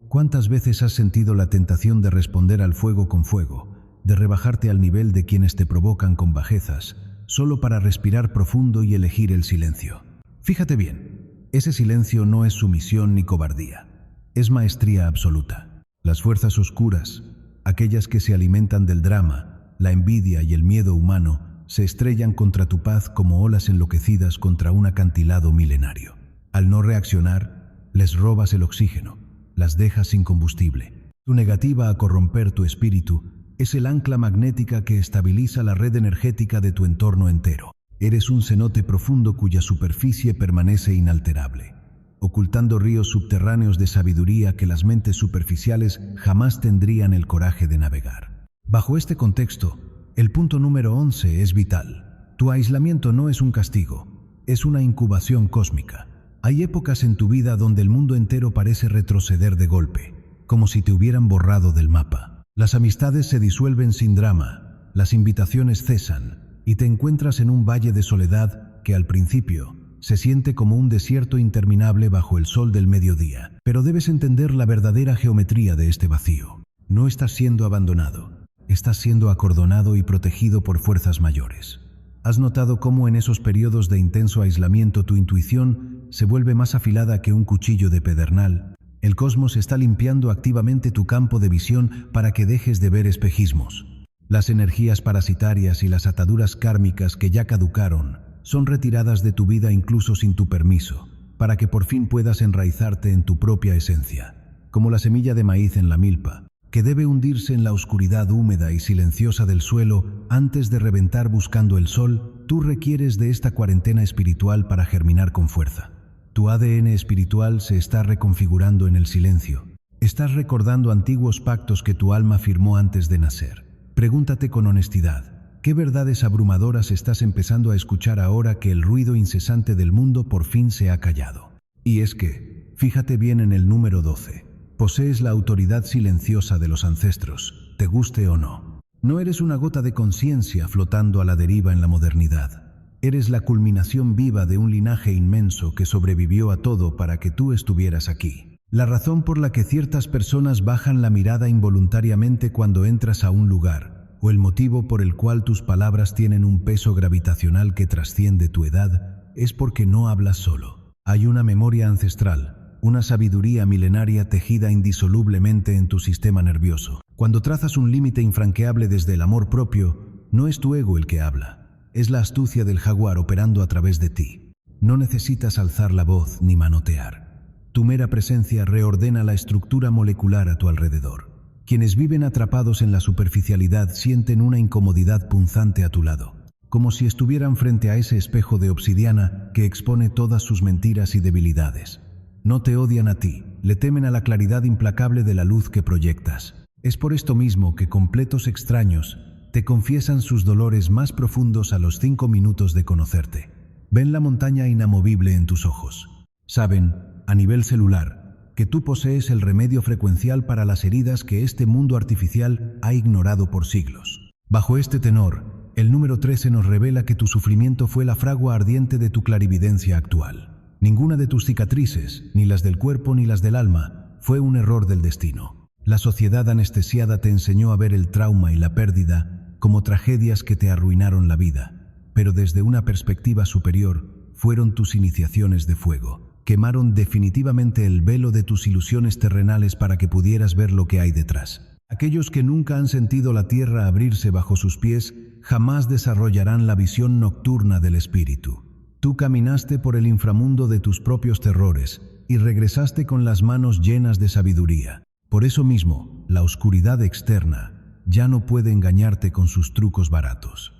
¿Cuántas veces has sentido la tentación de responder al fuego con fuego, de rebajarte al nivel de quienes te provocan con bajezas, solo para respirar profundo y elegir el silencio? Fíjate bien, ese silencio no es sumisión ni cobardía, es maestría absoluta. Las fuerzas oscuras, aquellas que se alimentan del drama, la envidia y el miedo humano, se estrellan contra tu paz como olas enloquecidas contra un acantilado milenario. Al no reaccionar, les robas el oxígeno, las dejas sin combustible. Tu negativa a corromper tu espíritu es el ancla magnética que estabiliza la red energética de tu entorno entero. Eres un cenote profundo cuya superficie permanece inalterable, ocultando ríos subterráneos de sabiduría que las mentes superficiales jamás tendrían el coraje de navegar. Bajo este contexto, el punto número 11 es vital. Tu aislamiento no es un castigo, es una incubación cósmica. Hay épocas en tu vida donde el mundo entero parece retroceder de golpe, como si te hubieran borrado del mapa. Las amistades se disuelven sin drama, las invitaciones cesan, y te encuentras en un valle de soledad que al principio se siente como un desierto interminable bajo el sol del mediodía. Pero debes entender la verdadera geometría de este vacío. No estás siendo abandonado, estás siendo acordonado y protegido por fuerzas mayores. ¿Has notado cómo en esos periodos de intenso aislamiento tu intuición se vuelve más afilada que un cuchillo de pedernal. El cosmos está limpiando activamente tu campo de visión para que dejes de ver espejismos. Las energías parasitarias y las ataduras kármicas que ya caducaron son retiradas de tu vida incluso sin tu permiso, para que por fin puedas enraizarte en tu propia esencia, como la semilla de maíz en la milpa, que debe hundirse en la oscuridad húmeda y silenciosa del suelo antes de reventar buscando el sol. Tú requieres de esta cuarentena espiritual para germinar con fuerza. Tu ADN espiritual se está reconfigurando en el silencio. Estás recordando antiguos pactos que tu alma firmó antes de nacer. Pregúntate con honestidad, ¿qué verdades abrumadoras estás empezando a escuchar ahora que el ruido incesante del mundo por fin se ha callado? Y es que, fíjate bien en el número 12. Posees la autoridad silenciosa de los ancestros, te guste o no. No eres una gota de conciencia flotando a la deriva en la modernidad. Eres la culminación viva de un linaje inmenso que sobrevivió a todo para que tú estuvieras aquí. La razón por la que ciertas personas bajan la mirada involuntariamente cuando entras a un lugar, o el motivo por el cual tus palabras tienen un peso gravitacional que trasciende tu edad, es porque no hablas solo. Hay una memoria ancestral, una sabiduría milenaria tejida indisolublemente en tu sistema nervioso. Cuando trazas un límite infranqueable desde el amor propio, no es tu ego el que habla, es la astucia del jaguar operando a través de ti. No necesitas alzar la voz ni manotear. Tu mera presencia reordena la estructura molecular a tu alrededor. Quienes viven atrapados en la superficialidad sienten una incomodidad punzante a tu lado, como si estuvieran frente a ese espejo de obsidiana que expone todas sus mentiras y debilidades. No te odian a ti, le temen a la claridad implacable de la luz que proyectas. Es por esto mismo que completos extraños te confiesan sus dolores más profundos a los 5 minutos de conocerte. Ven la montaña inamovible en tus ojos. Saben, a nivel celular, que tú posees el remedio frecuencial para las heridas que este mundo artificial ha ignorado por siglos. Bajo este tenor, el número 13 nos revela que tu sufrimiento fue la fragua ardiente de tu clarividencia actual. Ninguna de tus cicatrices, ni las del cuerpo ni las del alma, fue un error del destino. La sociedad anestesiada te enseñó a ver el trauma y la pérdida como tragedias que te arruinaron la vida, pero desde una perspectiva superior fueron tus iniciaciones de fuego. Quemaron definitivamente el velo de tus ilusiones terrenales para que pudieras ver lo que hay detrás. Aquellos que nunca han sentido la tierra abrirse bajo sus pies jamás desarrollarán la visión nocturna del espíritu. Tú caminaste por el inframundo de tus propios terrores y regresaste con las manos llenas de sabiduría. Por eso mismo, la oscuridad externa ya no puede engañarte con sus trucos baratos.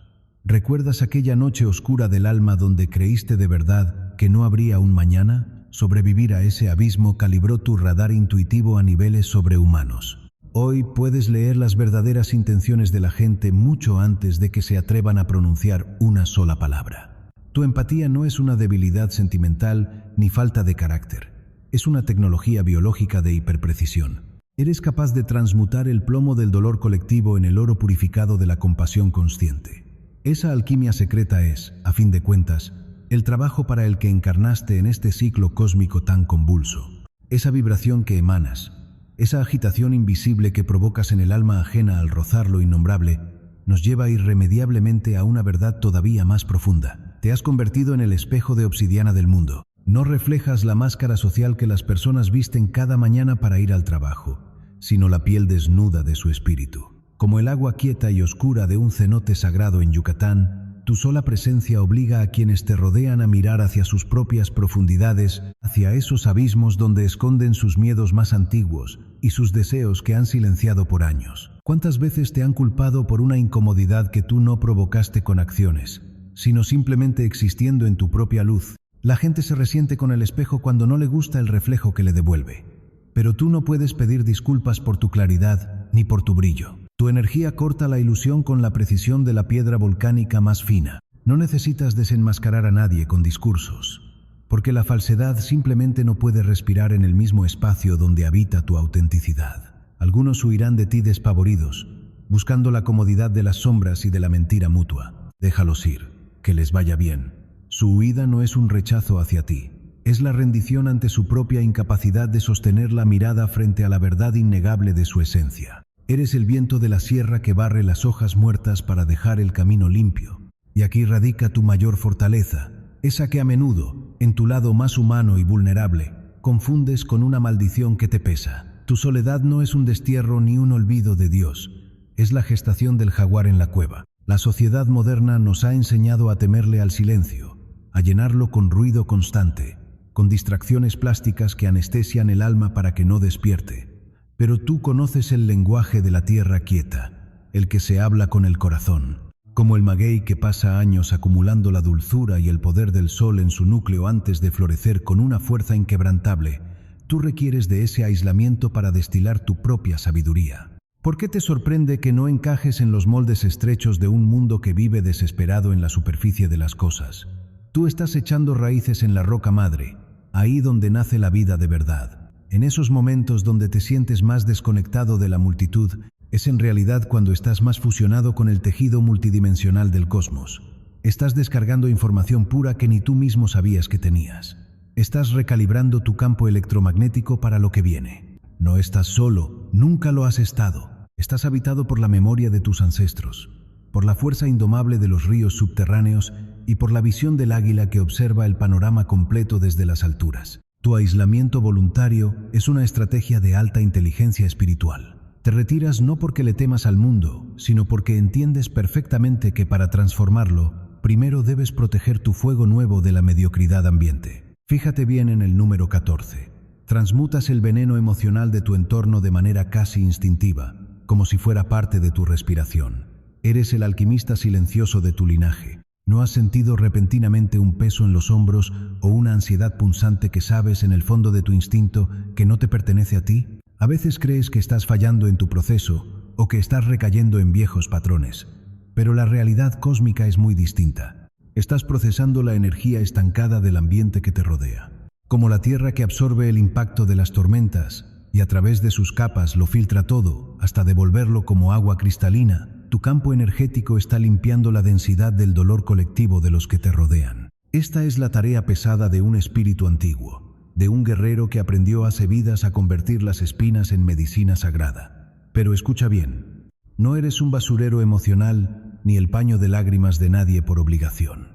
¿Recuerdas aquella noche oscura del alma donde creíste de verdad que no habría un mañana? Sobrevivir a ese abismo calibró tu radar intuitivo a niveles sobrehumanos. Hoy puedes leer las verdaderas intenciones de la gente mucho antes de que se atrevan a pronunciar una sola palabra. Tu empatía no es una debilidad sentimental ni falta de carácter. Es una tecnología biológica de hiperprecisión. Eres capaz de transmutar el plomo del dolor colectivo en el oro purificado de la compasión consciente. Esa alquimia secreta es, a fin de cuentas, el trabajo para el que encarnaste en este ciclo cósmico tan convulso. Esa vibración que emanas, esa agitación invisible que provocas en el alma ajena al rozar lo innombrable, nos lleva irremediablemente a una verdad todavía más profunda. Te has convertido en el espejo de obsidiana del mundo. No reflejas la máscara social que las personas visten cada mañana para ir al trabajo, sino la piel desnuda de su espíritu. Como el agua quieta y oscura de un cenote sagrado en Yucatán, tu sola presencia obliga a quienes te rodean a mirar hacia sus propias profundidades, hacia esos abismos donde esconden sus miedos más antiguos y sus deseos que han silenciado por años. ¿Cuántas veces te han culpado por una incomodidad que tú no provocaste con acciones, sino simplemente existiendo en tu propia luz? La gente se resiente con el espejo cuando no le gusta el reflejo que le devuelve. Pero tú no puedes pedir disculpas por tu claridad ni por tu brillo. Tu energía corta la ilusión con la precisión de la piedra volcánica más fina. No necesitas desenmascarar a nadie con discursos, porque la falsedad simplemente no puede respirar en el mismo espacio donde habita tu autenticidad. Algunos huirán de ti despavoridos, buscando la comodidad de las sombras y de la mentira mutua. Déjalos ir, que les vaya bien. Su huida no es un rechazo hacia ti, es la rendición ante su propia incapacidad de sostener la mirada frente a la verdad innegable de su esencia. Eres el viento de la sierra que barre las hojas muertas para dejar el camino limpio. Y aquí radica tu mayor fortaleza, esa que a menudo, en tu lado más humano y vulnerable, confundes con una maldición que te pesa. Tu soledad no es un destierro ni un olvido de Dios, es la gestación del jaguar en la cueva. La sociedad moderna nos ha enseñado a temerle al silencio, a llenarlo con ruido constante, con distracciones plásticas que anestesian el alma para que no despierte. Pero tú conoces el lenguaje de la tierra quieta, el que se habla con el corazón. Como el maguey que pasa años acumulando la dulzura y el poder del sol en su núcleo antes de florecer con una fuerza inquebrantable, tú requieres de ese aislamiento para destilar tu propia sabiduría. ¿Por qué te sorprende que no encajes en los moldes estrechos de un mundo que vive desesperado en la superficie de las cosas? Tú estás echando raíces en la roca madre, ahí donde nace la vida de verdad. En esos momentos donde te sientes más desconectado de la multitud, es en realidad cuando estás más fusionado con el tejido multidimensional del cosmos. Estás descargando información pura que ni tú mismo sabías que tenías. Estás recalibrando tu campo electromagnético para lo que viene. No estás solo, nunca lo has estado. Estás habitado por la memoria de tus ancestros, por la fuerza indomable de los ríos subterráneos y por la visión del águila que observa el panorama completo desde las alturas. Tu aislamiento voluntario es una estrategia de alta inteligencia espiritual. Te retiras no porque le temas al mundo, sino porque entiendes perfectamente que para transformarlo, primero debes proteger tu fuego nuevo de la mediocridad ambiente. Fíjate bien en el número 14. Transmutas el veneno emocional de tu entorno de manera casi instintiva, como si fuera parte de tu respiración. Eres el alquimista silencioso de tu linaje. ¿No has sentido repentinamente un peso en los hombros o una ansiedad punzante que sabes en el fondo de tu instinto que no te pertenece a ti? A veces crees que estás fallando en tu proceso o que estás recayendo en viejos patrones, pero la realidad cósmica es muy distinta. Estás procesando la energía estancada del ambiente que te rodea. Como la tierra que absorbe el impacto de las tormentas y a través de sus capas lo filtra todo hasta devolverlo como agua cristalina, tu campo energético está limpiando la densidad del dolor colectivo de los que te rodean. Esta es la tarea pesada de un espíritu antiguo, de un guerrero que aprendió hace vidas a convertir las espinas en medicina sagrada. Pero escucha bien, no eres un basurero emocional ni el paño de lágrimas de nadie por obligación.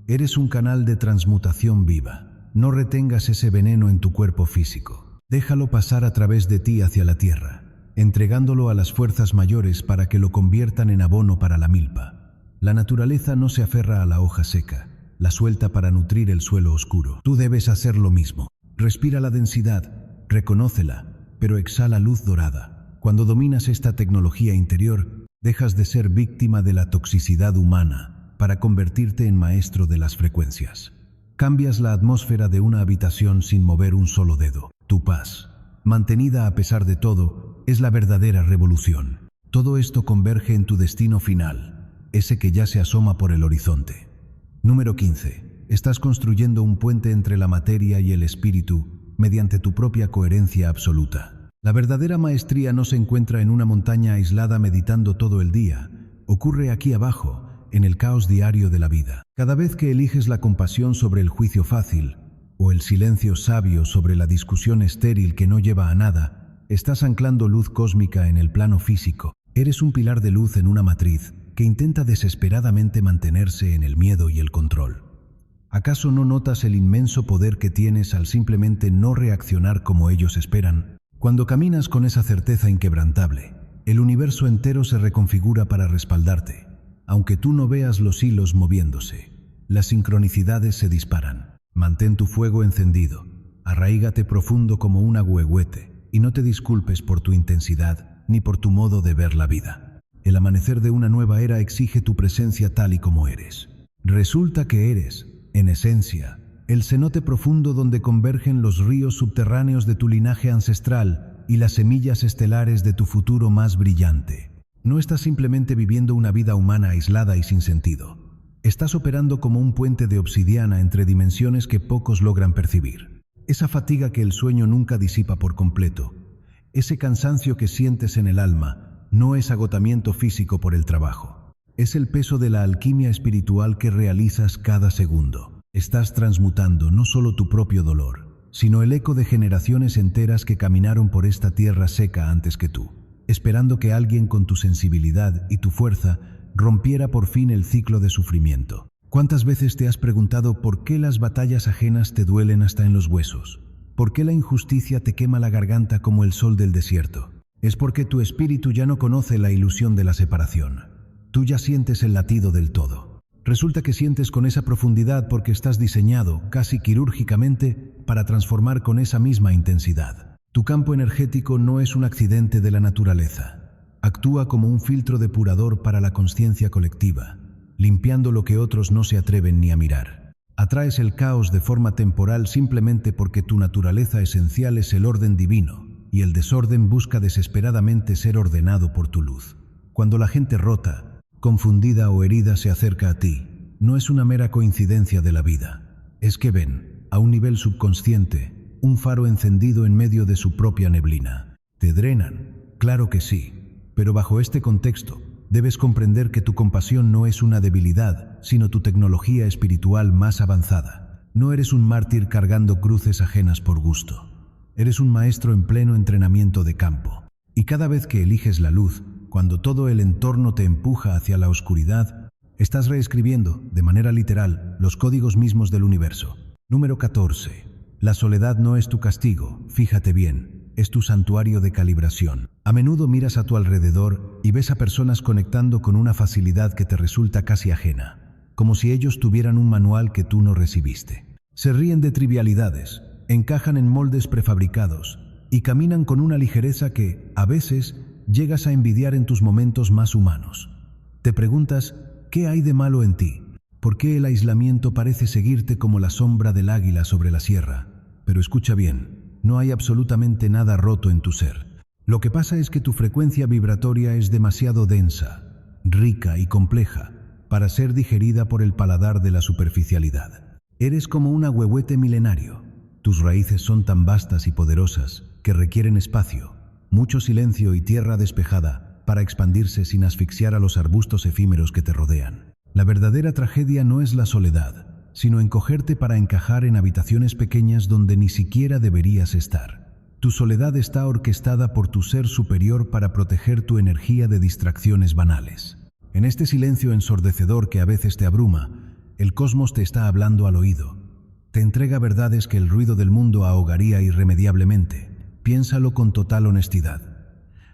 Eres un canal de transmutación viva. No retengas ese veneno en tu cuerpo físico. Déjalo pasar a través de ti hacia la tierra, entregándolo a las fuerzas mayores para que lo conviertan en abono para la milpa. La naturaleza no se aferra a la hoja seca, la suelta para nutrir el suelo oscuro. Tú debes hacer lo mismo. Respira la densidad, reconócela, pero exhala luz dorada. Cuando dominas esta tecnología interior, dejas de ser víctima de la toxicidad humana para convertirte en maestro de las frecuencias. Cambias la atmósfera de una habitación sin mover un solo dedo. Tu paz, mantenida a pesar de todo, es la verdadera revolución. Todo esto converge en tu destino final, ese que ya se asoma por el horizonte. Número 15. Estás construyendo un puente entre la materia y el espíritu mediante tu propia coherencia absoluta. La verdadera maestría no se encuentra en una montaña aislada meditando todo el día. Ocurre aquí abajo, en el caos diario de la vida. Cada vez que eliges la compasión sobre el juicio fácil, o el silencio sabio sobre la discusión estéril que no lleva a nada, estás anclando luz cósmica en el plano físico. Eres un pilar de luz en una matriz que intenta desesperadamente mantenerse en el miedo y el control. ¿Acaso no notas el inmenso poder que tienes al simplemente no reaccionar como ellos esperan? Cuando caminas con esa certeza inquebrantable, el universo entero se reconfigura para respaldarte. Aunque tú no veas los hilos moviéndose, las sincronicidades se disparan. Mantén tu fuego encendido, arraígate profundo como un ahuehuete y no te disculpes por tu intensidad ni por tu modo de ver la vida. El amanecer de una nueva era exige tu presencia tal y como eres. Resulta que eres, en esencia, el cenote profundo donde convergen los ríos subterráneos de tu linaje ancestral y las semillas estelares de tu futuro más brillante. No estás simplemente viviendo una vida humana aislada y sin sentido. Estás operando como un puente de obsidiana entre dimensiones que pocos logran percibir. Esa fatiga que el sueño nunca disipa por completo, ese cansancio que sientes en el alma, no es agotamiento físico por el trabajo. Es el peso de la alquimia espiritual que realizas cada segundo. Estás transmutando no solo tu propio dolor, sino el eco de generaciones enteras que caminaron por esta tierra seca antes que tú, esperando que alguien con tu sensibilidad y tu fuerza rompiera por fin el ciclo de sufrimiento. ¿Cuántas veces te has preguntado por qué las batallas ajenas te duelen hasta en los huesos? ¿Por qué la injusticia te quema la garganta como el sol del desierto? Es porque tu espíritu ya no conoce la ilusión de la separación. Tú ya sientes el latido del todo. Resulta que sientes con esa profundidad porque estás diseñado, casi quirúrgicamente, para transformar con esa misma intensidad. Tu campo energético no es un accidente de la naturaleza. Actúa como un filtro depurador para la consciencia colectiva, limpiando lo que otros no se atreven ni a mirar. Atraes el caos de forma temporal simplemente porque tu naturaleza esencial es el orden divino, y el desorden busca desesperadamente ser ordenado por tu luz. Cuando la gente rota, confundida o herida se acerca a ti, no es una mera coincidencia de la vida. Es que ven, a un nivel subconsciente, un faro encendido en medio de su propia neblina. ¿Te drenan? Claro que sí. Pero bajo este contexto, debes comprender que tu compasión no es una debilidad, sino tu tecnología espiritual más avanzada. No eres un mártir cargando cruces ajenas por gusto. Eres un maestro en pleno entrenamiento de campo. Y cada vez que eliges la luz, cuando todo el entorno te empuja hacia la oscuridad, estás reescribiendo, de manera literal, los códigos mismos del universo. Número 14. La soledad no es tu castigo, fíjate bien. Es tu santuario de calibración. A menudo miras a tu alrededor y ves a personas conectando con una facilidad que te resulta casi ajena, como si ellos tuvieran un manual que tú no recibiste. Se ríen de trivialidades, encajan en moldes prefabricados y caminan con una ligereza que, a veces, llegas a envidiar en tus momentos más humanos. Te preguntas, ¿qué hay de malo en ti? ¿Por qué el aislamiento parece seguirte como la sombra del águila sobre la sierra? Pero escucha bien. No hay absolutamente nada roto en tu ser. Lo que pasa es que tu frecuencia vibratoria es demasiado densa, rica y compleja para ser digerida por el paladar de la superficialidad. Eres como un ahuehuete milenario. Tus raíces son tan vastas y poderosas que requieren espacio, mucho silencio y tierra despejada para expandirse sin asfixiar a los arbustos efímeros que te rodean. La verdadera tragedia no es la soledad, sino encogerte para encajar en habitaciones pequeñas donde ni siquiera deberías estar. Tu soledad está orquestada por tu ser superior para proteger tu energía de distracciones banales. En este silencio ensordecedor que a veces te abruma, el cosmos te está hablando al oído. Te entrega verdades que el ruido del mundo ahogaría irremediablemente. Piénsalo con total honestidad.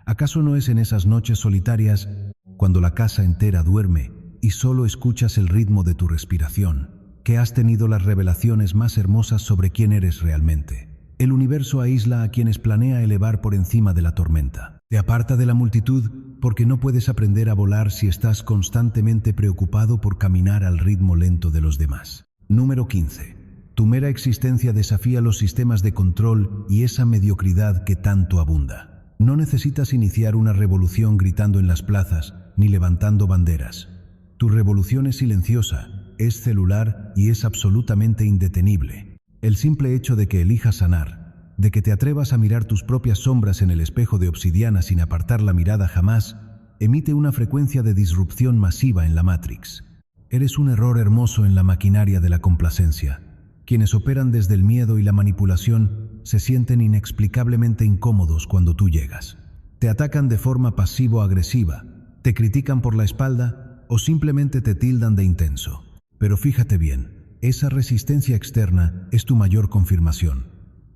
¿Acaso no es en esas noches solitarias, cuando la casa entera duerme y solo escuchas el ritmo de tu respiración, que has tenido las revelaciones más hermosas sobre quién eres realmente? El universo aísla a quienes planea elevar por encima de la tormenta. Te aparta de la multitud porque no puedes aprender a volar si estás constantemente preocupado por caminar al ritmo lento de los demás. Número 15. Tu mera existencia desafía los sistemas de control y esa mediocridad que tanto abunda. No necesitas iniciar una revolución gritando en las plazas ni levantando banderas. Tu revolución es silenciosa, es celular y es absolutamente indetenible. El simple hecho de que elijas sanar, de que te atrevas a mirar tus propias sombras en el espejo de obsidiana sin apartar la mirada jamás, emite una frecuencia de disrupción masiva en la Matrix. Eres un error hermoso en la maquinaria de la complacencia. Quienes operan desde el miedo y la manipulación se sienten inexplicablemente incómodos cuando tú llegas. Te atacan de forma pasivo-agresiva, te critican por la espalda o simplemente te tildan de intenso. Pero fíjate bien, esa resistencia externa es tu mayor confirmación.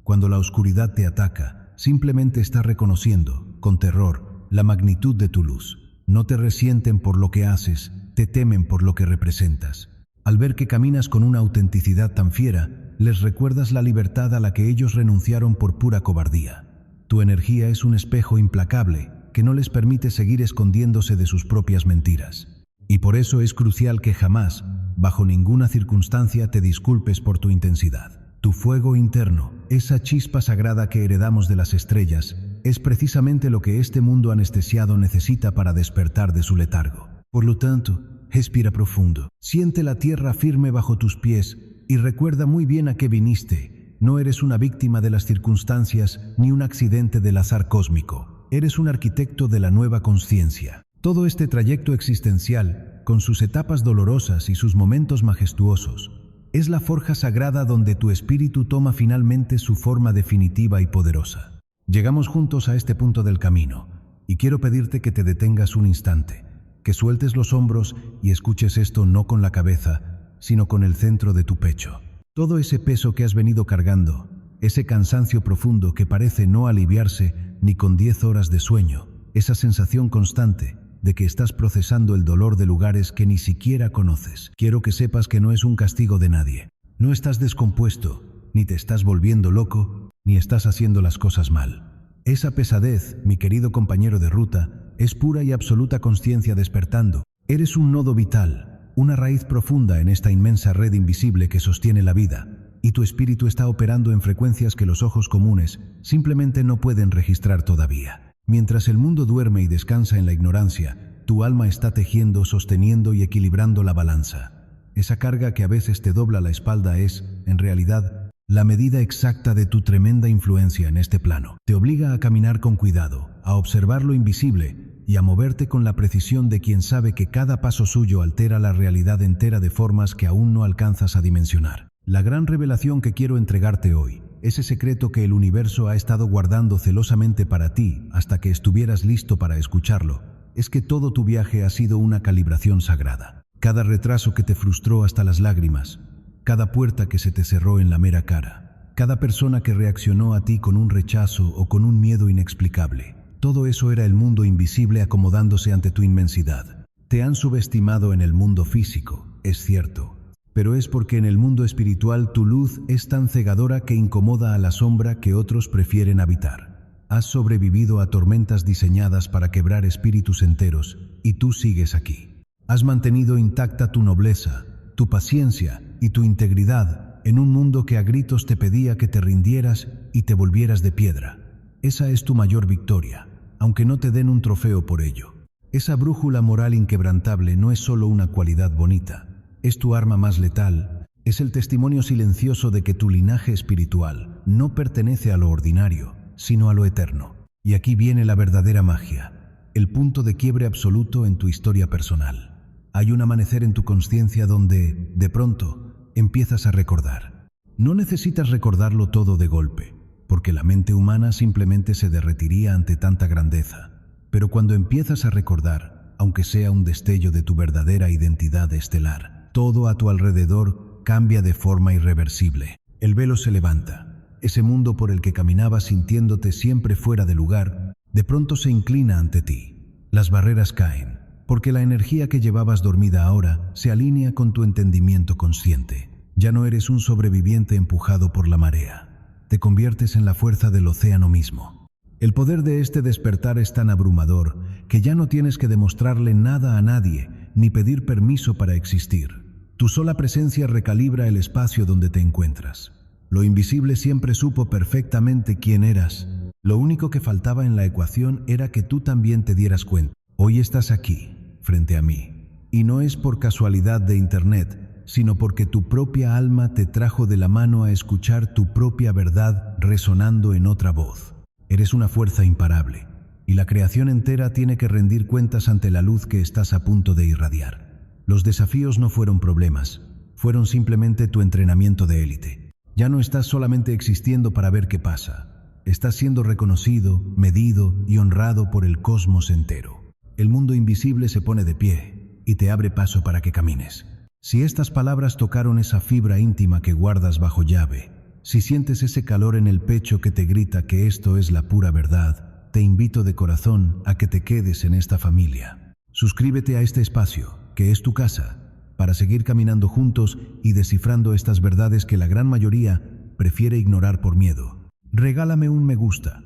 Cuando la oscuridad te ataca, simplemente está reconociendo, con terror, la magnitud de tu luz. No te resienten por lo que haces, te temen por lo que representas. Al ver que caminas con una autenticidad tan fiera, les recuerdas la libertad a la que ellos renunciaron por pura cobardía. Tu energía es un espejo implacable que no les permite seguir escondiéndose de sus propias mentiras. Y por eso es crucial que jamás, bajo ninguna circunstancia, te disculpes por tu intensidad. Tu fuego interno, esa chispa sagrada que heredamos de las estrellas, es precisamente lo que este mundo anestesiado necesita para despertar de su letargo. Por lo tanto, respira profundo, siente la tierra firme bajo tus pies y recuerda muy bien a qué viniste. No eres una víctima de las circunstancias ni un accidente del azar cósmico. Eres un arquitecto de la nueva conciencia. Todo este trayecto existencial, con sus etapas dolorosas y sus momentos majestuosos, es la forja sagrada donde tu espíritu toma finalmente su forma definitiva y poderosa. Llegamos juntos a este punto del camino, y quiero pedirte que te detengas un instante, que sueltes los hombros y escuches esto no con la cabeza, sino con el centro de tu pecho. Todo ese peso que has venido cargando, ese cansancio profundo que parece no aliviarse ni con 10 horas de sueño, esa sensación constante de que estás procesando el dolor de lugares que ni siquiera conoces. Quiero que sepas que no es un castigo de nadie. No estás descompuesto, ni te estás volviendo loco, ni estás haciendo las cosas mal. Esa pesadez, mi querido compañero de ruta, es pura y absoluta consciencia despertando. Eres un nodo vital, una raíz profunda en esta inmensa red invisible que sostiene la vida, y tu espíritu está operando en frecuencias que los ojos comunes simplemente no pueden registrar todavía. Mientras el mundo duerme y descansa en la ignorancia, tu alma está tejiendo, sosteniendo y equilibrando la balanza. Esa carga que a veces te dobla la espalda es, en realidad, la medida exacta de tu tremenda influencia en este plano. Te obliga a caminar con cuidado, a observar lo invisible y a moverte con la precisión de quien sabe que cada paso suyo altera la realidad entera de formas que aún no alcanzas a dimensionar. La gran revelación que quiero entregarte hoy, ese secreto que el universo ha estado guardando celosamente para ti hasta que estuvieras listo para escucharlo, es que todo tu viaje ha sido una calibración sagrada. Cada retraso que te frustró hasta las lágrimas, cada puerta que se te cerró en la mera cara, cada persona que reaccionó a ti con un rechazo o con un miedo inexplicable, todo eso era el mundo invisible acomodándose ante tu inmensidad. Te han subestimado en el mundo físico, es cierto, pero es porque en el mundo espiritual tu luz es tan cegadora que incomoda a la sombra que otros prefieren habitar. Has sobrevivido a tormentas diseñadas para quebrar espíritus enteros y tú sigues aquí. Has mantenido intacta tu nobleza, tu paciencia y tu integridad en un mundo que a gritos te pedía que te rindieras y te volvieras de piedra. Esa es tu mayor victoria, aunque no te den un trofeo por ello. Esa brújula moral inquebrantable no es solo una cualidad bonita. Es tu arma más letal, es el testimonio silencioso de que tu linaje espiritual no pertenece a lo ordinario, sino a lo eterno. Y aquí viene la verdadera magia, el punto de quiebre absoluto en tu historia personal. Hay un amanecer en tu conciencia donde, de pronto, empiezas a recordar. No necesitas recordarlo todo de golpe, porque la mente humana simplemente se derretiría ante tanta grandeza. Pero cuando empiezas a recordar, aunque sea un destello de tu verdadera identidad estelar, todo a tu alrededor cambia de forma irreversible. El velo se levanta. Ese mundo por el que caminabas sintiéndote siempre fuera de lugar, de pronto se inclina ante ti. Las barreras caen, porque la energía que llevabas dormida ahora se alinea con tu entendimiento consciente. Ya no eres un sobreviviente empujado por la marea. Te conviertes en la fuerza del océano mismo. El poder de este despertar es tan abrumador que ya no tienes que demostrarle nada a nadie ni pedir permiso para existir. Tu sola presencia recalibra el espacio donde te encuentras. Lo invisible siempre supo perfectamente quién eras. Lo único que faltaba en la ecuación era que tú también te dieras cuenta. Hoy estás aquí, frente a mí. Y no es por casualidad de internet, sino porque tu propia alma te trajo de la mano a escuchar tu propia verdad resonando en otra voz. Eres una fuerza imparable, y la creación entera tiene que rendir cuentas ante la luz que estás a punto de irradiar. Los desafíos no fueron problemas, fueron simplemente tu entrenamiento de élite. Ya no estás solamente existiendo para ver qué pasa, estás siendo reconocido, medido y honrado por el cosmos entero. El mundo invisible se pone de pie y te abre paso para que camines. Si estas palabras tocaron esa fibra íntima que guardas bajo llave, si sientes ese calor en el pecho que te grita que esto es la pura verdad, te invito de corazón a que te quedes en esta familia. Suscríbete a este espacio, que es tu casa, para seguir caminando juntos y descifrando estas verdades que la gran mayoría prefiere ignorar por miedo. Regálame un me gusta,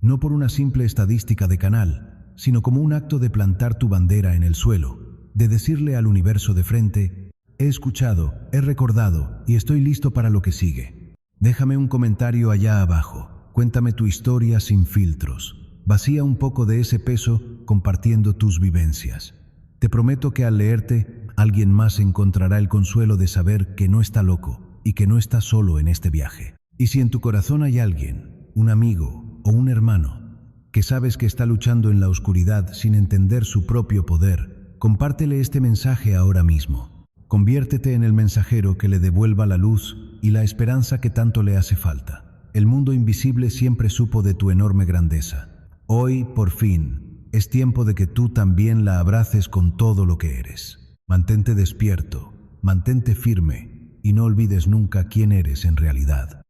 no por una simple estadística de canal, sino como un acto de plantar tu bandera en el suelo, de decirle al universo de frente: he escuchado, he recordado y estoy listo para lo que sigue. Déjame un comentario allá abajo, cuéntame tu historia sin filtros, vacía un poco de ese peso compartiendo tus vivencias. Te prometo que al leerte, alguien más encontrará el consuelo de saber que no está loco y que no está solo en este viaje. Y si en tu corazón hay alguien, un amigo o un hermano, que sabes que está luchando en la oscuridad sin entender su propio poder, compártele este mensaje ahora mismo. Conviértete en el mensajero que le devuelva la luz y la esperanza que tanto le hace falta. El mundo invisible siempre supo de tu enorme grandeza. Hoy, por fin, es tiempo de que tú también la abraces con todo lo que eres. Mantente despierto, Mantente firme y no olvides nunca quién eres en realidad.